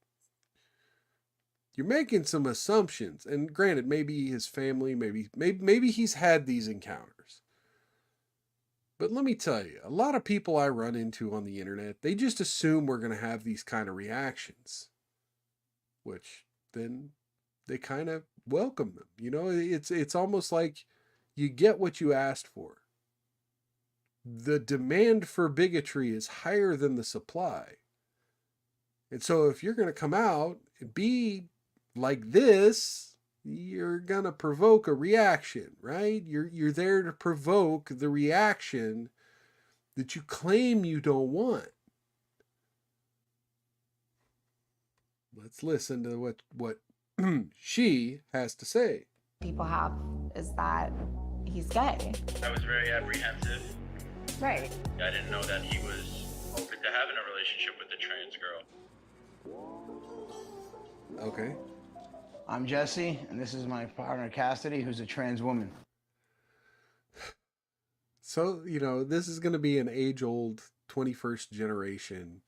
making some assumptions. And granted, maybe his family, maybe he's had these encounters. But let me tell you, a lot of people I run into on the internet, they just assume we're going to have these kind of reactions, which then they kind of welcome them. You know, it's almost like you get what you asked for. The demand for bigotry is higher than the supply. And so if you're going to come out and be like this, you're going to provoke a reaction, right? You're there to provoke the reaction that you claim you don't want. Let's listen to what she has to say. people have is that he's gay. I was very apprehensive. Right. I didn't know that he was open to having a relationship with a trans girl. Okay. I'm Jesse, and this is my partner Cassidy, who's a trans woman. So, you know, this is going to be an age-old 21st generation,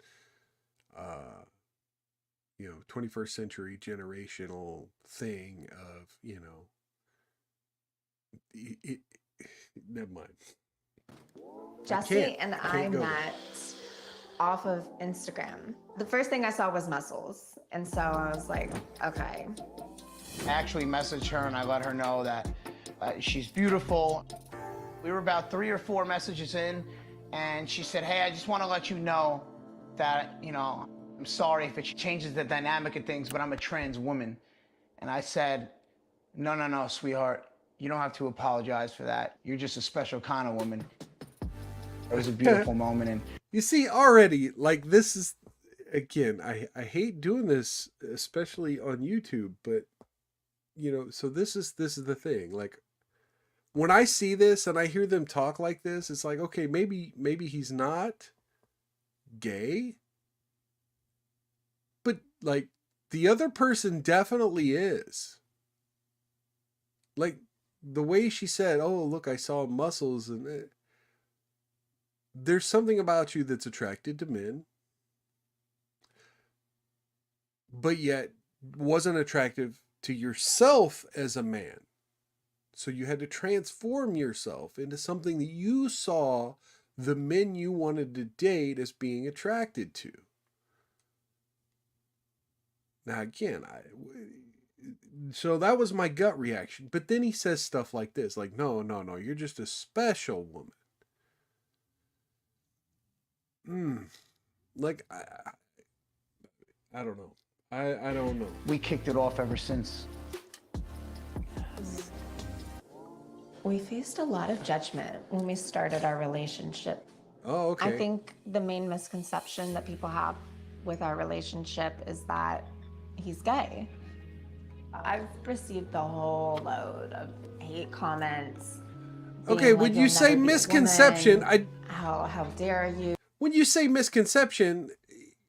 21st century generational thing of, you know, never mind. Jesse and I go there. met off of Instagram. The first thing I saw was muscles. And so I was like, okay. I actually messaged her and I let her know that she's beautiful. We were about 3 or 4 messages in, and she said, hey, I just want to let you know that, you know, I'm sorry if it changes the dynamic of things, but I'm a trans woman. And I said, no, sweetheart. You don't have to apologize for that. You're just a special kind of woman. It was a beautiful moment. And You see, already, like, this is, again, I hate doing this, especially on YouTube, but, you know, so this is the thing. Like, when I see this and I hear them talk like this, it's like, okay, maybe he's not gay, but, like, the other person definitely is. Like, the way she said, oh, look, I saw muscles, and there's something about you that's attracted to men, but yet wasn't attractive to yourself as a man. So you had to transform yourself into something that you saw the men you wanted to date as being attracted to. Now, again, so that was my gut reaction. But then he says stuff like this, like, no, you're just a special woman. Like, I don't know. I don't know. We kicked it off ever since. We faced a lot of judgment when we started our relationship. Oh, okay. I think the main misconception that people have with our relationship is that he's gay. I've received the whole load of hate comments. Okay, when you say misconception, how dare you? When you say misconception,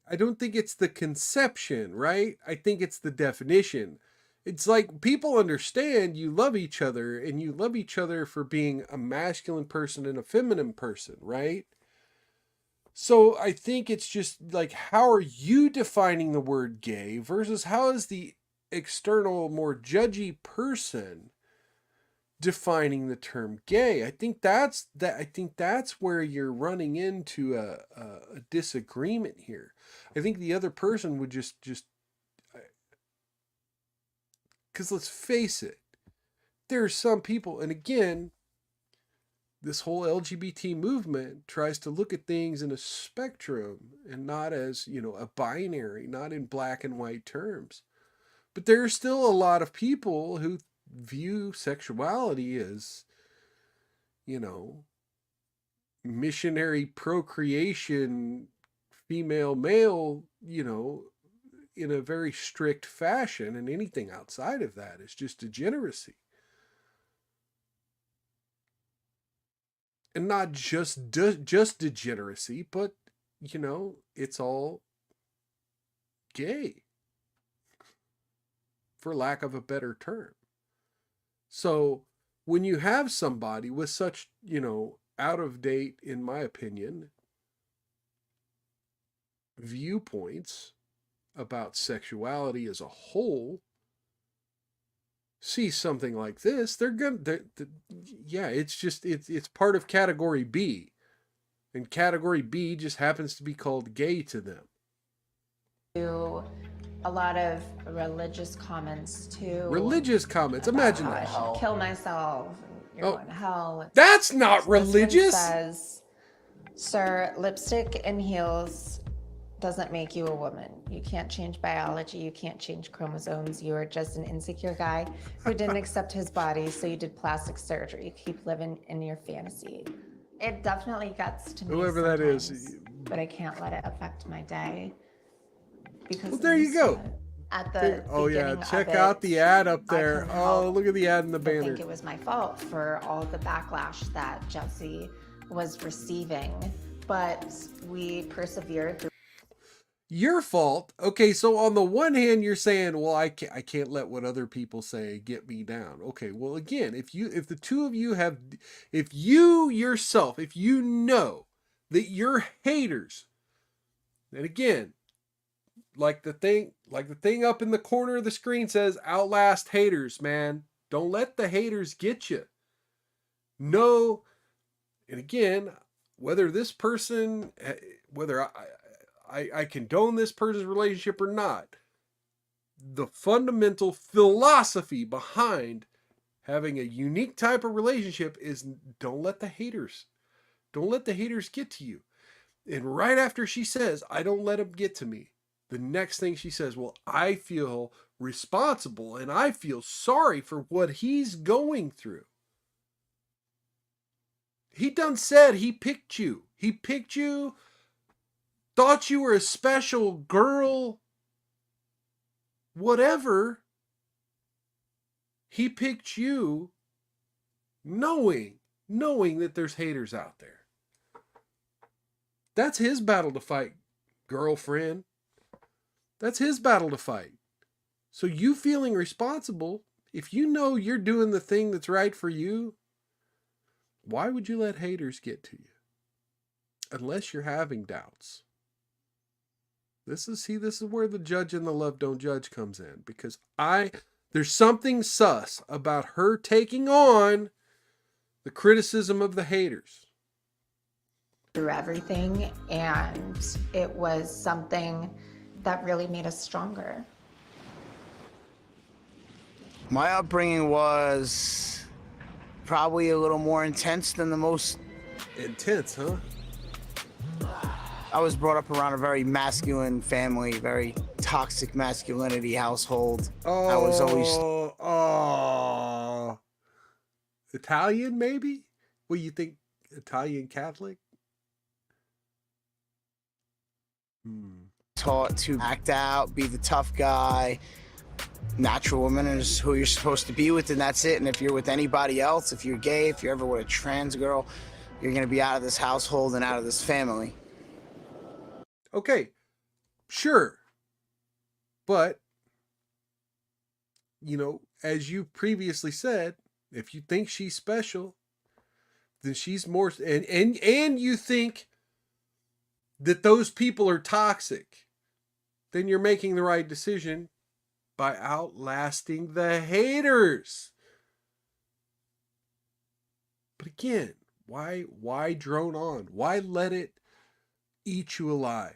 I don't think it's the conception, right? I think it's the definition. It's like people understand you love each other, and you love each other for being a masculine person and a feminine person, right? So I think it's just like, how are you defining the word gay versus how is the external, more judgy person defining the term gay? I think that's where you're running into a disagreement here. I think the other person would just because let's face it, there are some people, and again, this whole LGBT movement tries to look at things in a spectrum and not as, a binary, not in black and white terms. But there are still a lot of people who view sexuality as, missionary procreation, female, male, in a very strict fashion, and anything outside of that is just degeneracy. And not just degeneracy, but, it's all gay, for lack of a better term. So when you have somebody with such, out of date, in my opinion, viewpoints about sexuality as a whole, see something like this, it's part of category B, and category B just happens to be called gay to them. A lot of religious comments too. Religious comments, imagine that. I should kill myself. You're going to hell. That's not religious. This one says, "Sir, lipstick and heels doesn't make you a woman. You can't change biology. You can't change chromosomes. You are just an insecure guy who didn't accept his body, so you did plastic surgery. You keep living in your fantasy." It definitely gets to me. Whoever that is. But I can't let it affect my day. Because well, there you go. At the check out the ad up there. Oh, look at the ad in the banner. I think it was my fault for all the backlash that Jesse was receiving, but we persevered through. Your fault. Okay, so on the one hand, you're saying, well, I can't let what other people say get me down. Okay, well, again, if the two of you if you know that you're haters, and again, like the thing up in the corner of the screen says, outlast haters, man. Don't let the haters get you. No, and again, whether this person, whether I condone this person's relationship or not, the fundamental philosophy behind having a unique type of relationship is don't let the haters get to you. And right after she says, I don't let them get to me, the next thing she says, well, I feel responsible and I feel sorry for what he's going through. He done said he picked you. He picked you, thought you were a special girl, whatever. He picked you knowing that there's haters out there. That's his battle to fight, girlfriend. That's his battle to fight. So you feeling responsible, if you know you're doing the thing that's right for you, why would you let haters get to you? Unless you're having doubts. This is where the judge and the love don't judge comes in, because there's something sus about her taking on the criticism of the haters. Through everything, and it was something that really made us stronger. My upbringing was probably a little more intense than the most. Intense, huh? I was brought up around a very masculine family, very toxic masculinity household. Oh, I was always Italian, maybe? What do you think? Italian Catholic? taught to act out, be the tough guy. Natural woman is who you're supposed to be with, and that's it. And if you're with anybody else, if you're gay, if you're ever with a trans girl, you're gonna be out of this household and out of this family. Okay, sure. But, you know, as you previously said, if you think she's special, then she's more, and you think that those people are toxic, then you're making the right decision by outlasting the haters. But again, why drone on? Why let it eat you alive?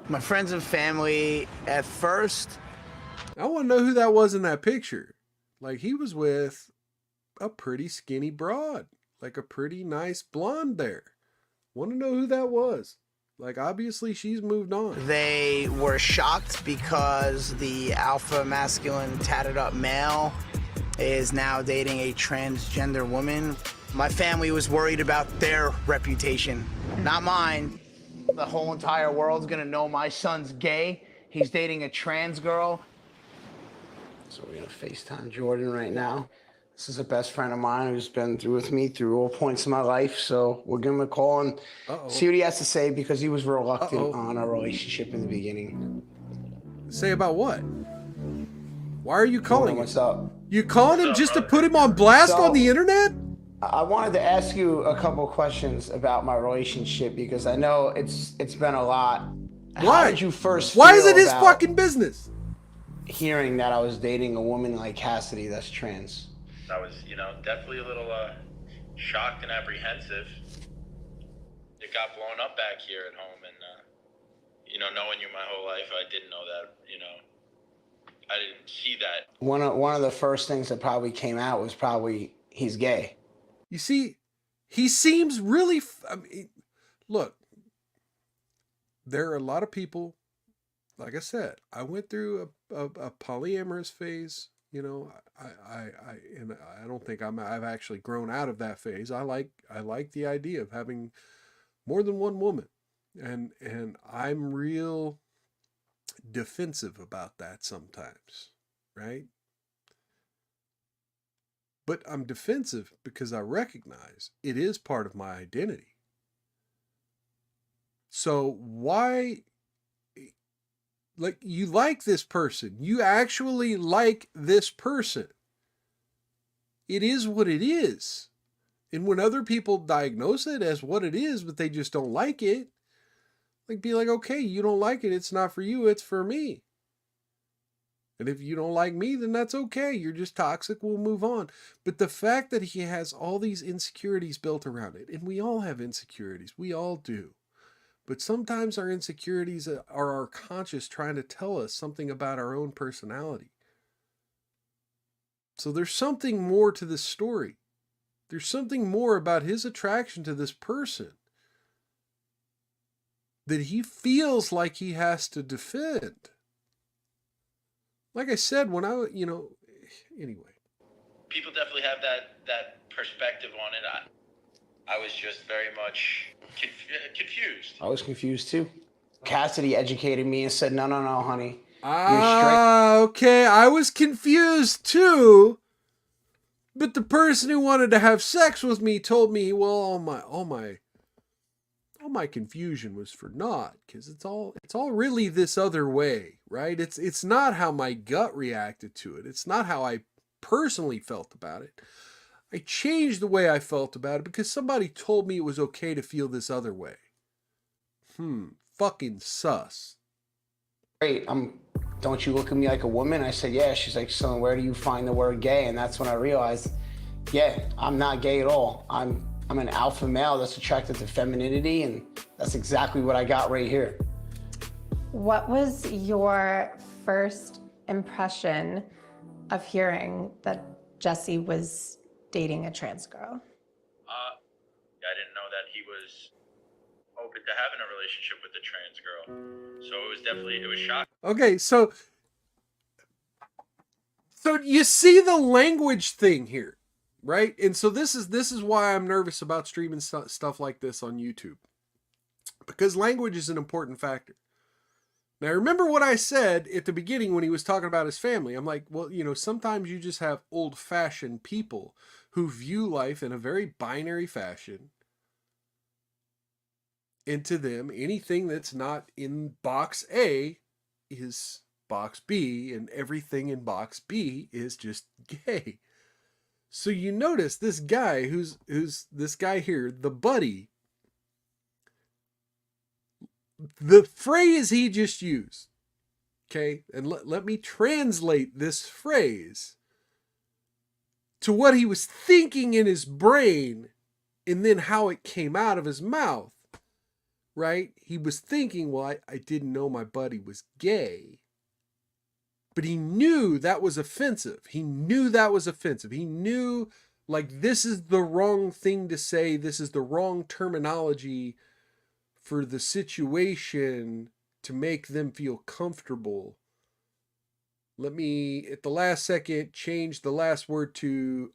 My friends and family, at first, I want to know who that was in that picture. Like, he was with a pretty skinny broad, like a pretty nice blonde there. Want to know who that was. Like, obviously she's moved on. they were shocked because the alpha masculine tatted up male is now dating a transgender woman. My family was worried about their reputation, not mine. The whole entire world's gonna know my son's gay. He's dating a trans girl. So we're gonna FaceTime Jordan right now. This is a best friend of mine who's been through with me through all points of my life. So we'll give him a call and see what he has to say, because he was reluctant on our relationship in the beginning. Say about what? Why are you calling him? What's up? You calling him just to put him on blast So- on the internet? I wanted to ask you a couple questions about my relationship, because I know it's been a lot. Why? How did you first Why is feel it his about fucking business? hearing that I was dating a woman like Cassidy that's trans? I was, definitely a little shocked and apprehensive. It got blown up back here at home, and knowing you my whole life, I didn't know that. I didn't see that. One of the first things that probably came out was probably he's gay. You see, he seems really, look, there are a lot of people, like I said, I went through a polyamorous phase. I don't think I've actually grown out of that phase. I like the idea of having more than one woman, and I'm real defensive about that sometimes, right? But I'm defensive because I recognize it is part of my identity. So why, like, you like this person, you actually like this person. It is what it is. And when other people diagnose it as what it is, but they just don't like it, like, be like, okay, you don't like it. It's not for you. It's for me. And if you don't like me, then that's okay. You're just toxic. We'll move on. But the fact that he has all these insecurities built around it, and we all have insecurities. We all do. But sometimes our insecurities are our conscious trying to tell us something about our own personality. So there's something more to this story. There's something more about his attraction to this person that he feels like he has to defend. Like I said, when anyway. People definitely have that perspective on it. I was just very much confused. I was confused too. Cassidy educated me and said, no, honey. Okay, I was confused too. But the person who wanted to have sex with me told me, well, all my confusion was for naught, because it's all really this other way, right? It's not how my gut reacted to it. It's not how I personally felt about it. I changed the way I felt about it because somebody told me it was okay to feel this other way. fucking sus. Great. Don't you look at me like a woman? I said, yeah. She's like, so where do you find the word gay? And that's when I realized, yeah, I'm not gay at all. I'm an alpha male that's attracted to femininity, and that's exactly what I got right here. What was your first impression of hearing that Jesse was dating a trans girl? I didn't know that he was open to having a relationship with a trans girl. So it was shocking. Okay, so you see the language thing here, right? And so this is why I'm nervous about streaming stuff like this on YouTube, because language is an important factor. Now, remember what I said at the beginning when he was talking about his family. I'm like, well, sometimes you just have old-fashioned people who view life in a very binary fashion. And to them, anything that's not in box A is box B, and everything in box B is just gay. So you notice this guy who's this guy here, the buddy, the phrase he just used, okay, and let me translate this phrase to what he was thinking in his brain and then how it came out of his mouth, right? He was thinking, well, I didn't know my buddy was gay. But he knew that was offensive. He knew that was offensive. He knew, like, this is the wrong thing to say. This is the wrong terminology for the situation to make them feel comfortable. Let me, at the last second, change the last word to,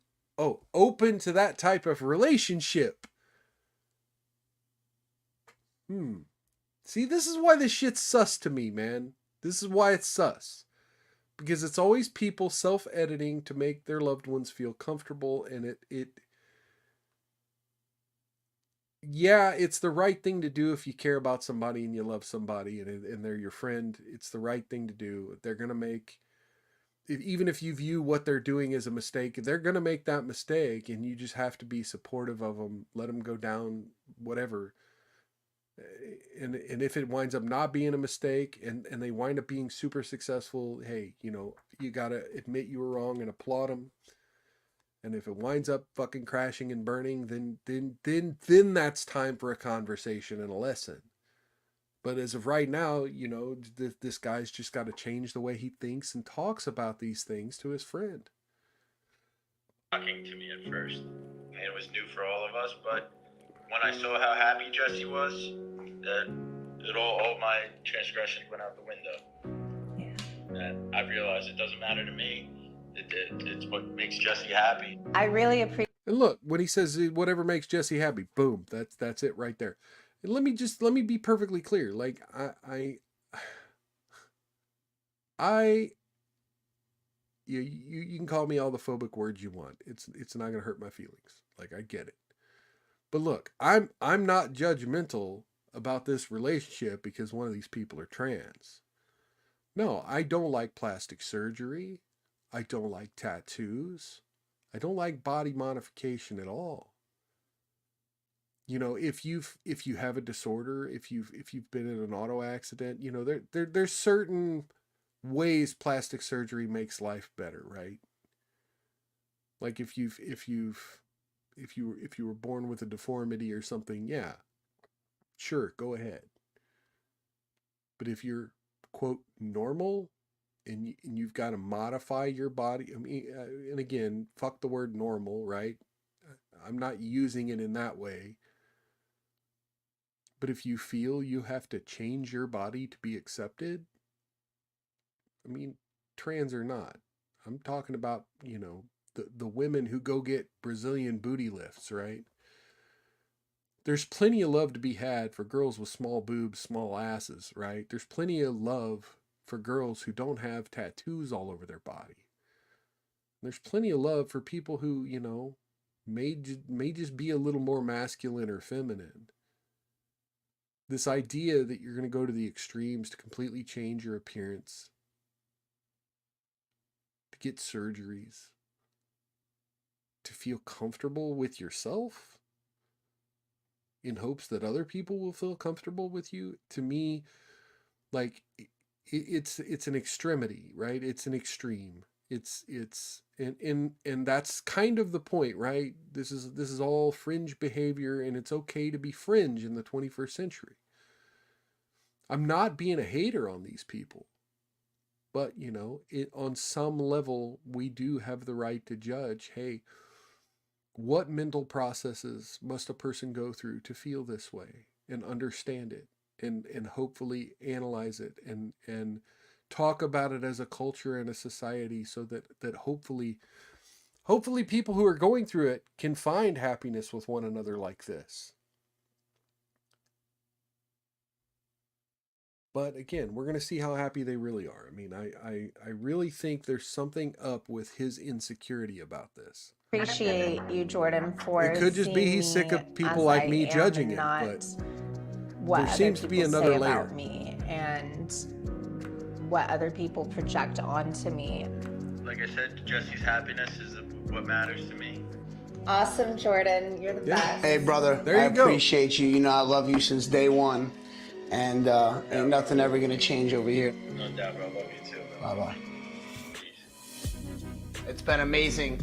open to that type of relationship. See, this is why this shit's sus to me, man. This is why it's sus. Because it's always people self-editing to make their loved ones feel comfortable, and it's the right thing to do if you care about somebody and you love somebody and they're your friend. It's the right thing to do. They're going to make, even if you view what they're doing as a mistake, they're going to make that mistake, and you just have to be supportive of them, let them go down, whatever. And if it winds up not being a mistake and they wind up being super successful, hey, you got to admit you were wrong and applaud them. And if it winds up fucking crashing and burning, then that's time for a conversation and a lesson. But as of right now, this guy's just got to change the way he thinks and talks about these things to his friend. Shocking to me at first. It was new for all of us, but when I saw how happy Jesse was, that all my transgressions went out the window. Yeah. And I realized it doesn't matter to me. It's what makes Jesse happy. I really appreciate. And look, when he says whatever makes Jesse happy, boom, that's it right there. And let me be perfectly clear. Like you can call me all the phobic words you want. It's not gonna hurt my feelings. Like, I get it. But look, I'm not judgmental about this relationship because one of these people are trans. No, I don't like plastic surgery. I don't like tattoos. I don't like body modification at all. If you have a disorder, if you've been in an auto accident, there's certain ways plastic surgery makes life better, right? Like if you were born with a deformity or something, yeah, sure, go ahead. But if you're, quote, normal and you've got to modify your body, I mean, and again, fuck the word normal, right? I'm not using it in that way. But if you feel you have to change your body to be accepted, I mean, trans or not, I'm talking about, the women who go get Brazilian booty lifts, right? There's plenty of love to be had for girls with small boobs, small asses, right? There's plenty of love for girls who don't have tattoos all over their body. There's plenty of love for people who, may just be a little more masculine or feminine. This idea that you're going to go to the extremes to completely change your appearance, to get surgeries, to feel comfortable with yourself, in hopes that other people will feel comfortable with you, to me, like, it's an extremity, right? It's an extreme. And that's kind of the point, right? This is all fringe behavior, and it's okay to be fringe in the 21st century. I'm not being a hater on these people, but on some level, we do have the right to judge, hey, what mental processes must a person go through to feel this way and understand it, and hopefully analyze it, and talk about it as a culture and a society, so that hopefully people who are going through it can find happiness with one another like this. But again, we're going to see how happy they really are. I mean, I really think there's something up with his insecurity about this. Appreciate you, Jordan, for It could just be he's sick of people like me judging it, but there seems to be another layer about me and what other people project onto me. Like I said, Jesse's happiness is what matters to me. Awesome, Jordan. You're the best. Hey, brother. There you go. I appreciate you. You know, I love you since day one. And ain't nothing ever going to change over here. No doubt, bro. I love you too, bro. Bye-bye. It's been amazing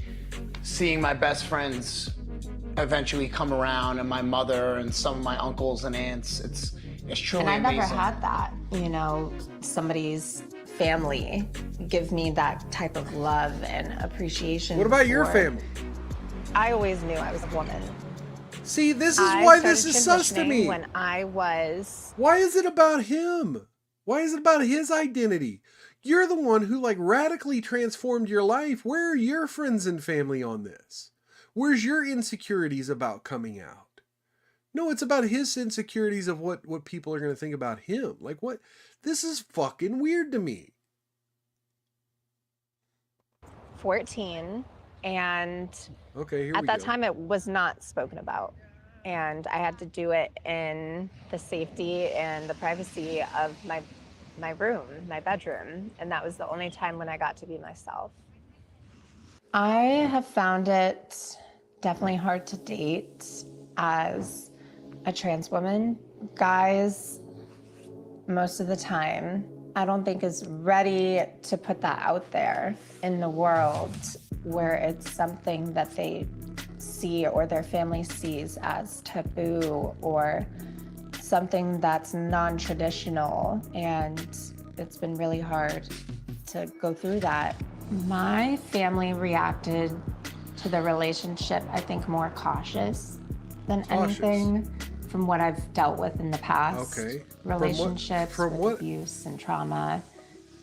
seeing my best friends eventually come around, and my mother and some of my uncles and aunts. It's truly And I amazing. never had that, somebody's family give me that type of love and appreciation. What about your for- family? I always knew I was a woman. See, this is why this started is sus to transitioning me. When I was Why is it about him? Why is it about his identity? You're the one who radically transformed your life. Where are your friends and family on this? Where's your insecurities about coming out? No, it's about his insecurities of what people are going to think about him. Like, what? This is fucking weird to me. 14, and Okay, here we at that go. time it was not spoken about. And I had to do it in the safety and the privacy of my room, my bedroom. And that was the only time when I got to be myself. I have found it definitely hard to date as a trans woman. Guys, most of the time, I don't think is ready to put that out there in the world where it's something that they see or their family sees as taboo or something that's non-traditional, and it's been really hard to go through that. My family reacted to the relationship, I think, more cautious than anything from what I've dealt with in the past. Okay. Relationships with abuse and trauma.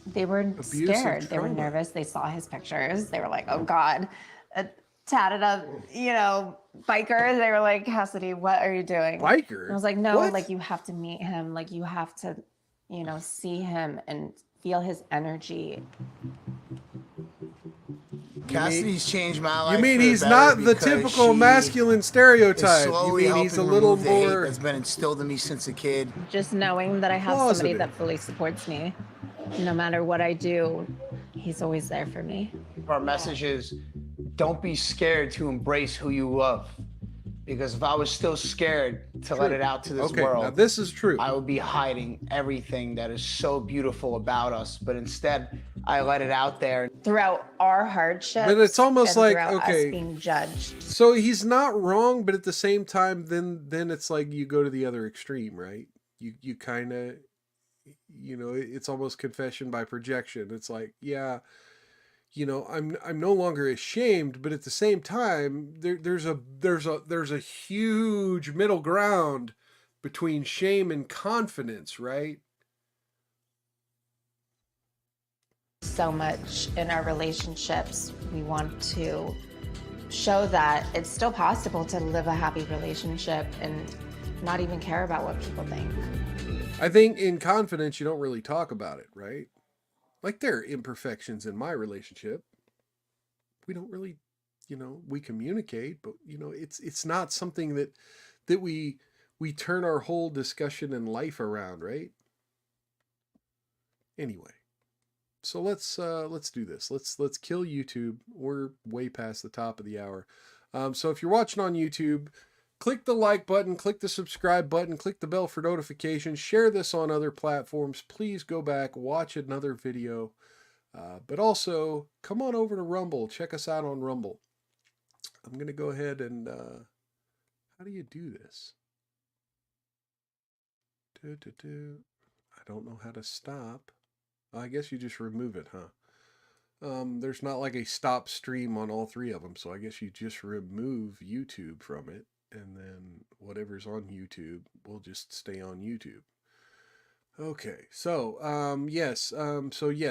They were scared. They were nervous. They saw his pictures. They were like, oh God, a tatted up, biker. They were like, Cassidy, what are you doing? Biker? And I was like, no, What? you have to meet him. You have to, see him and feel his energy. Cassidy's changed my life. You mean for the he's better not the because typical she masculine is stereotype? You slowly mean he's a helping little remove the hate more... that's been instilled in me since a kid. Just knowing that I have somebody Positive. that fully supports me. No matter what I do, he's always there for me. Our message is, don't be scared to embrace who you love. Because if I was still scared to let it out to this world, now this is true. I would be hiding everything that is so beautiful about us. But instead, I let it out there. Throughout our hardships, But it's almost and like, throughout okay, us being judged. So he's not wrong, but at the same time, then it's like you go to the other extreme, right? You kind of, it's almost confession by projection. It's like, yeah, I'm no longer ashamed, but at the same time, there's a huge middle ground between shame and confidence, right? So much in our relationships, we want to show that it's still possible to live a happy relationship and not even care about what people think. I think in confidence, you don't really talk about it, right? Like, there are imperfections in my relationship. We don't really, we communicate, but it's not something that we turn our whole discussion in life around, right? Anyway, so let's do this. Let's kill YouTube. We're way past the top of the hour. So if you're watching on YouTube, click the like button, click the subscribe button, click the bell for notifications, share this on other platforms. Please go back, watch another video. But also, come on over to Rumble. Check us out on Rumble. I'm going to go ahead and... how do you do this? I don't know how to stop. I guess you just remove it, huh? There's not like a stop stream on all three of them, so I guess you just remove YouTube from it, and then whatever's on YouTube will just stay on YouTube. Okay, so yes,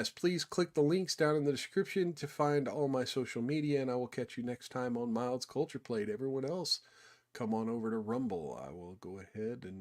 please click the links down in the description to find all my social media, and I will catch you next time on Mild's Culture Plate. Everyone else, come on over to Rumble. I will go ahead and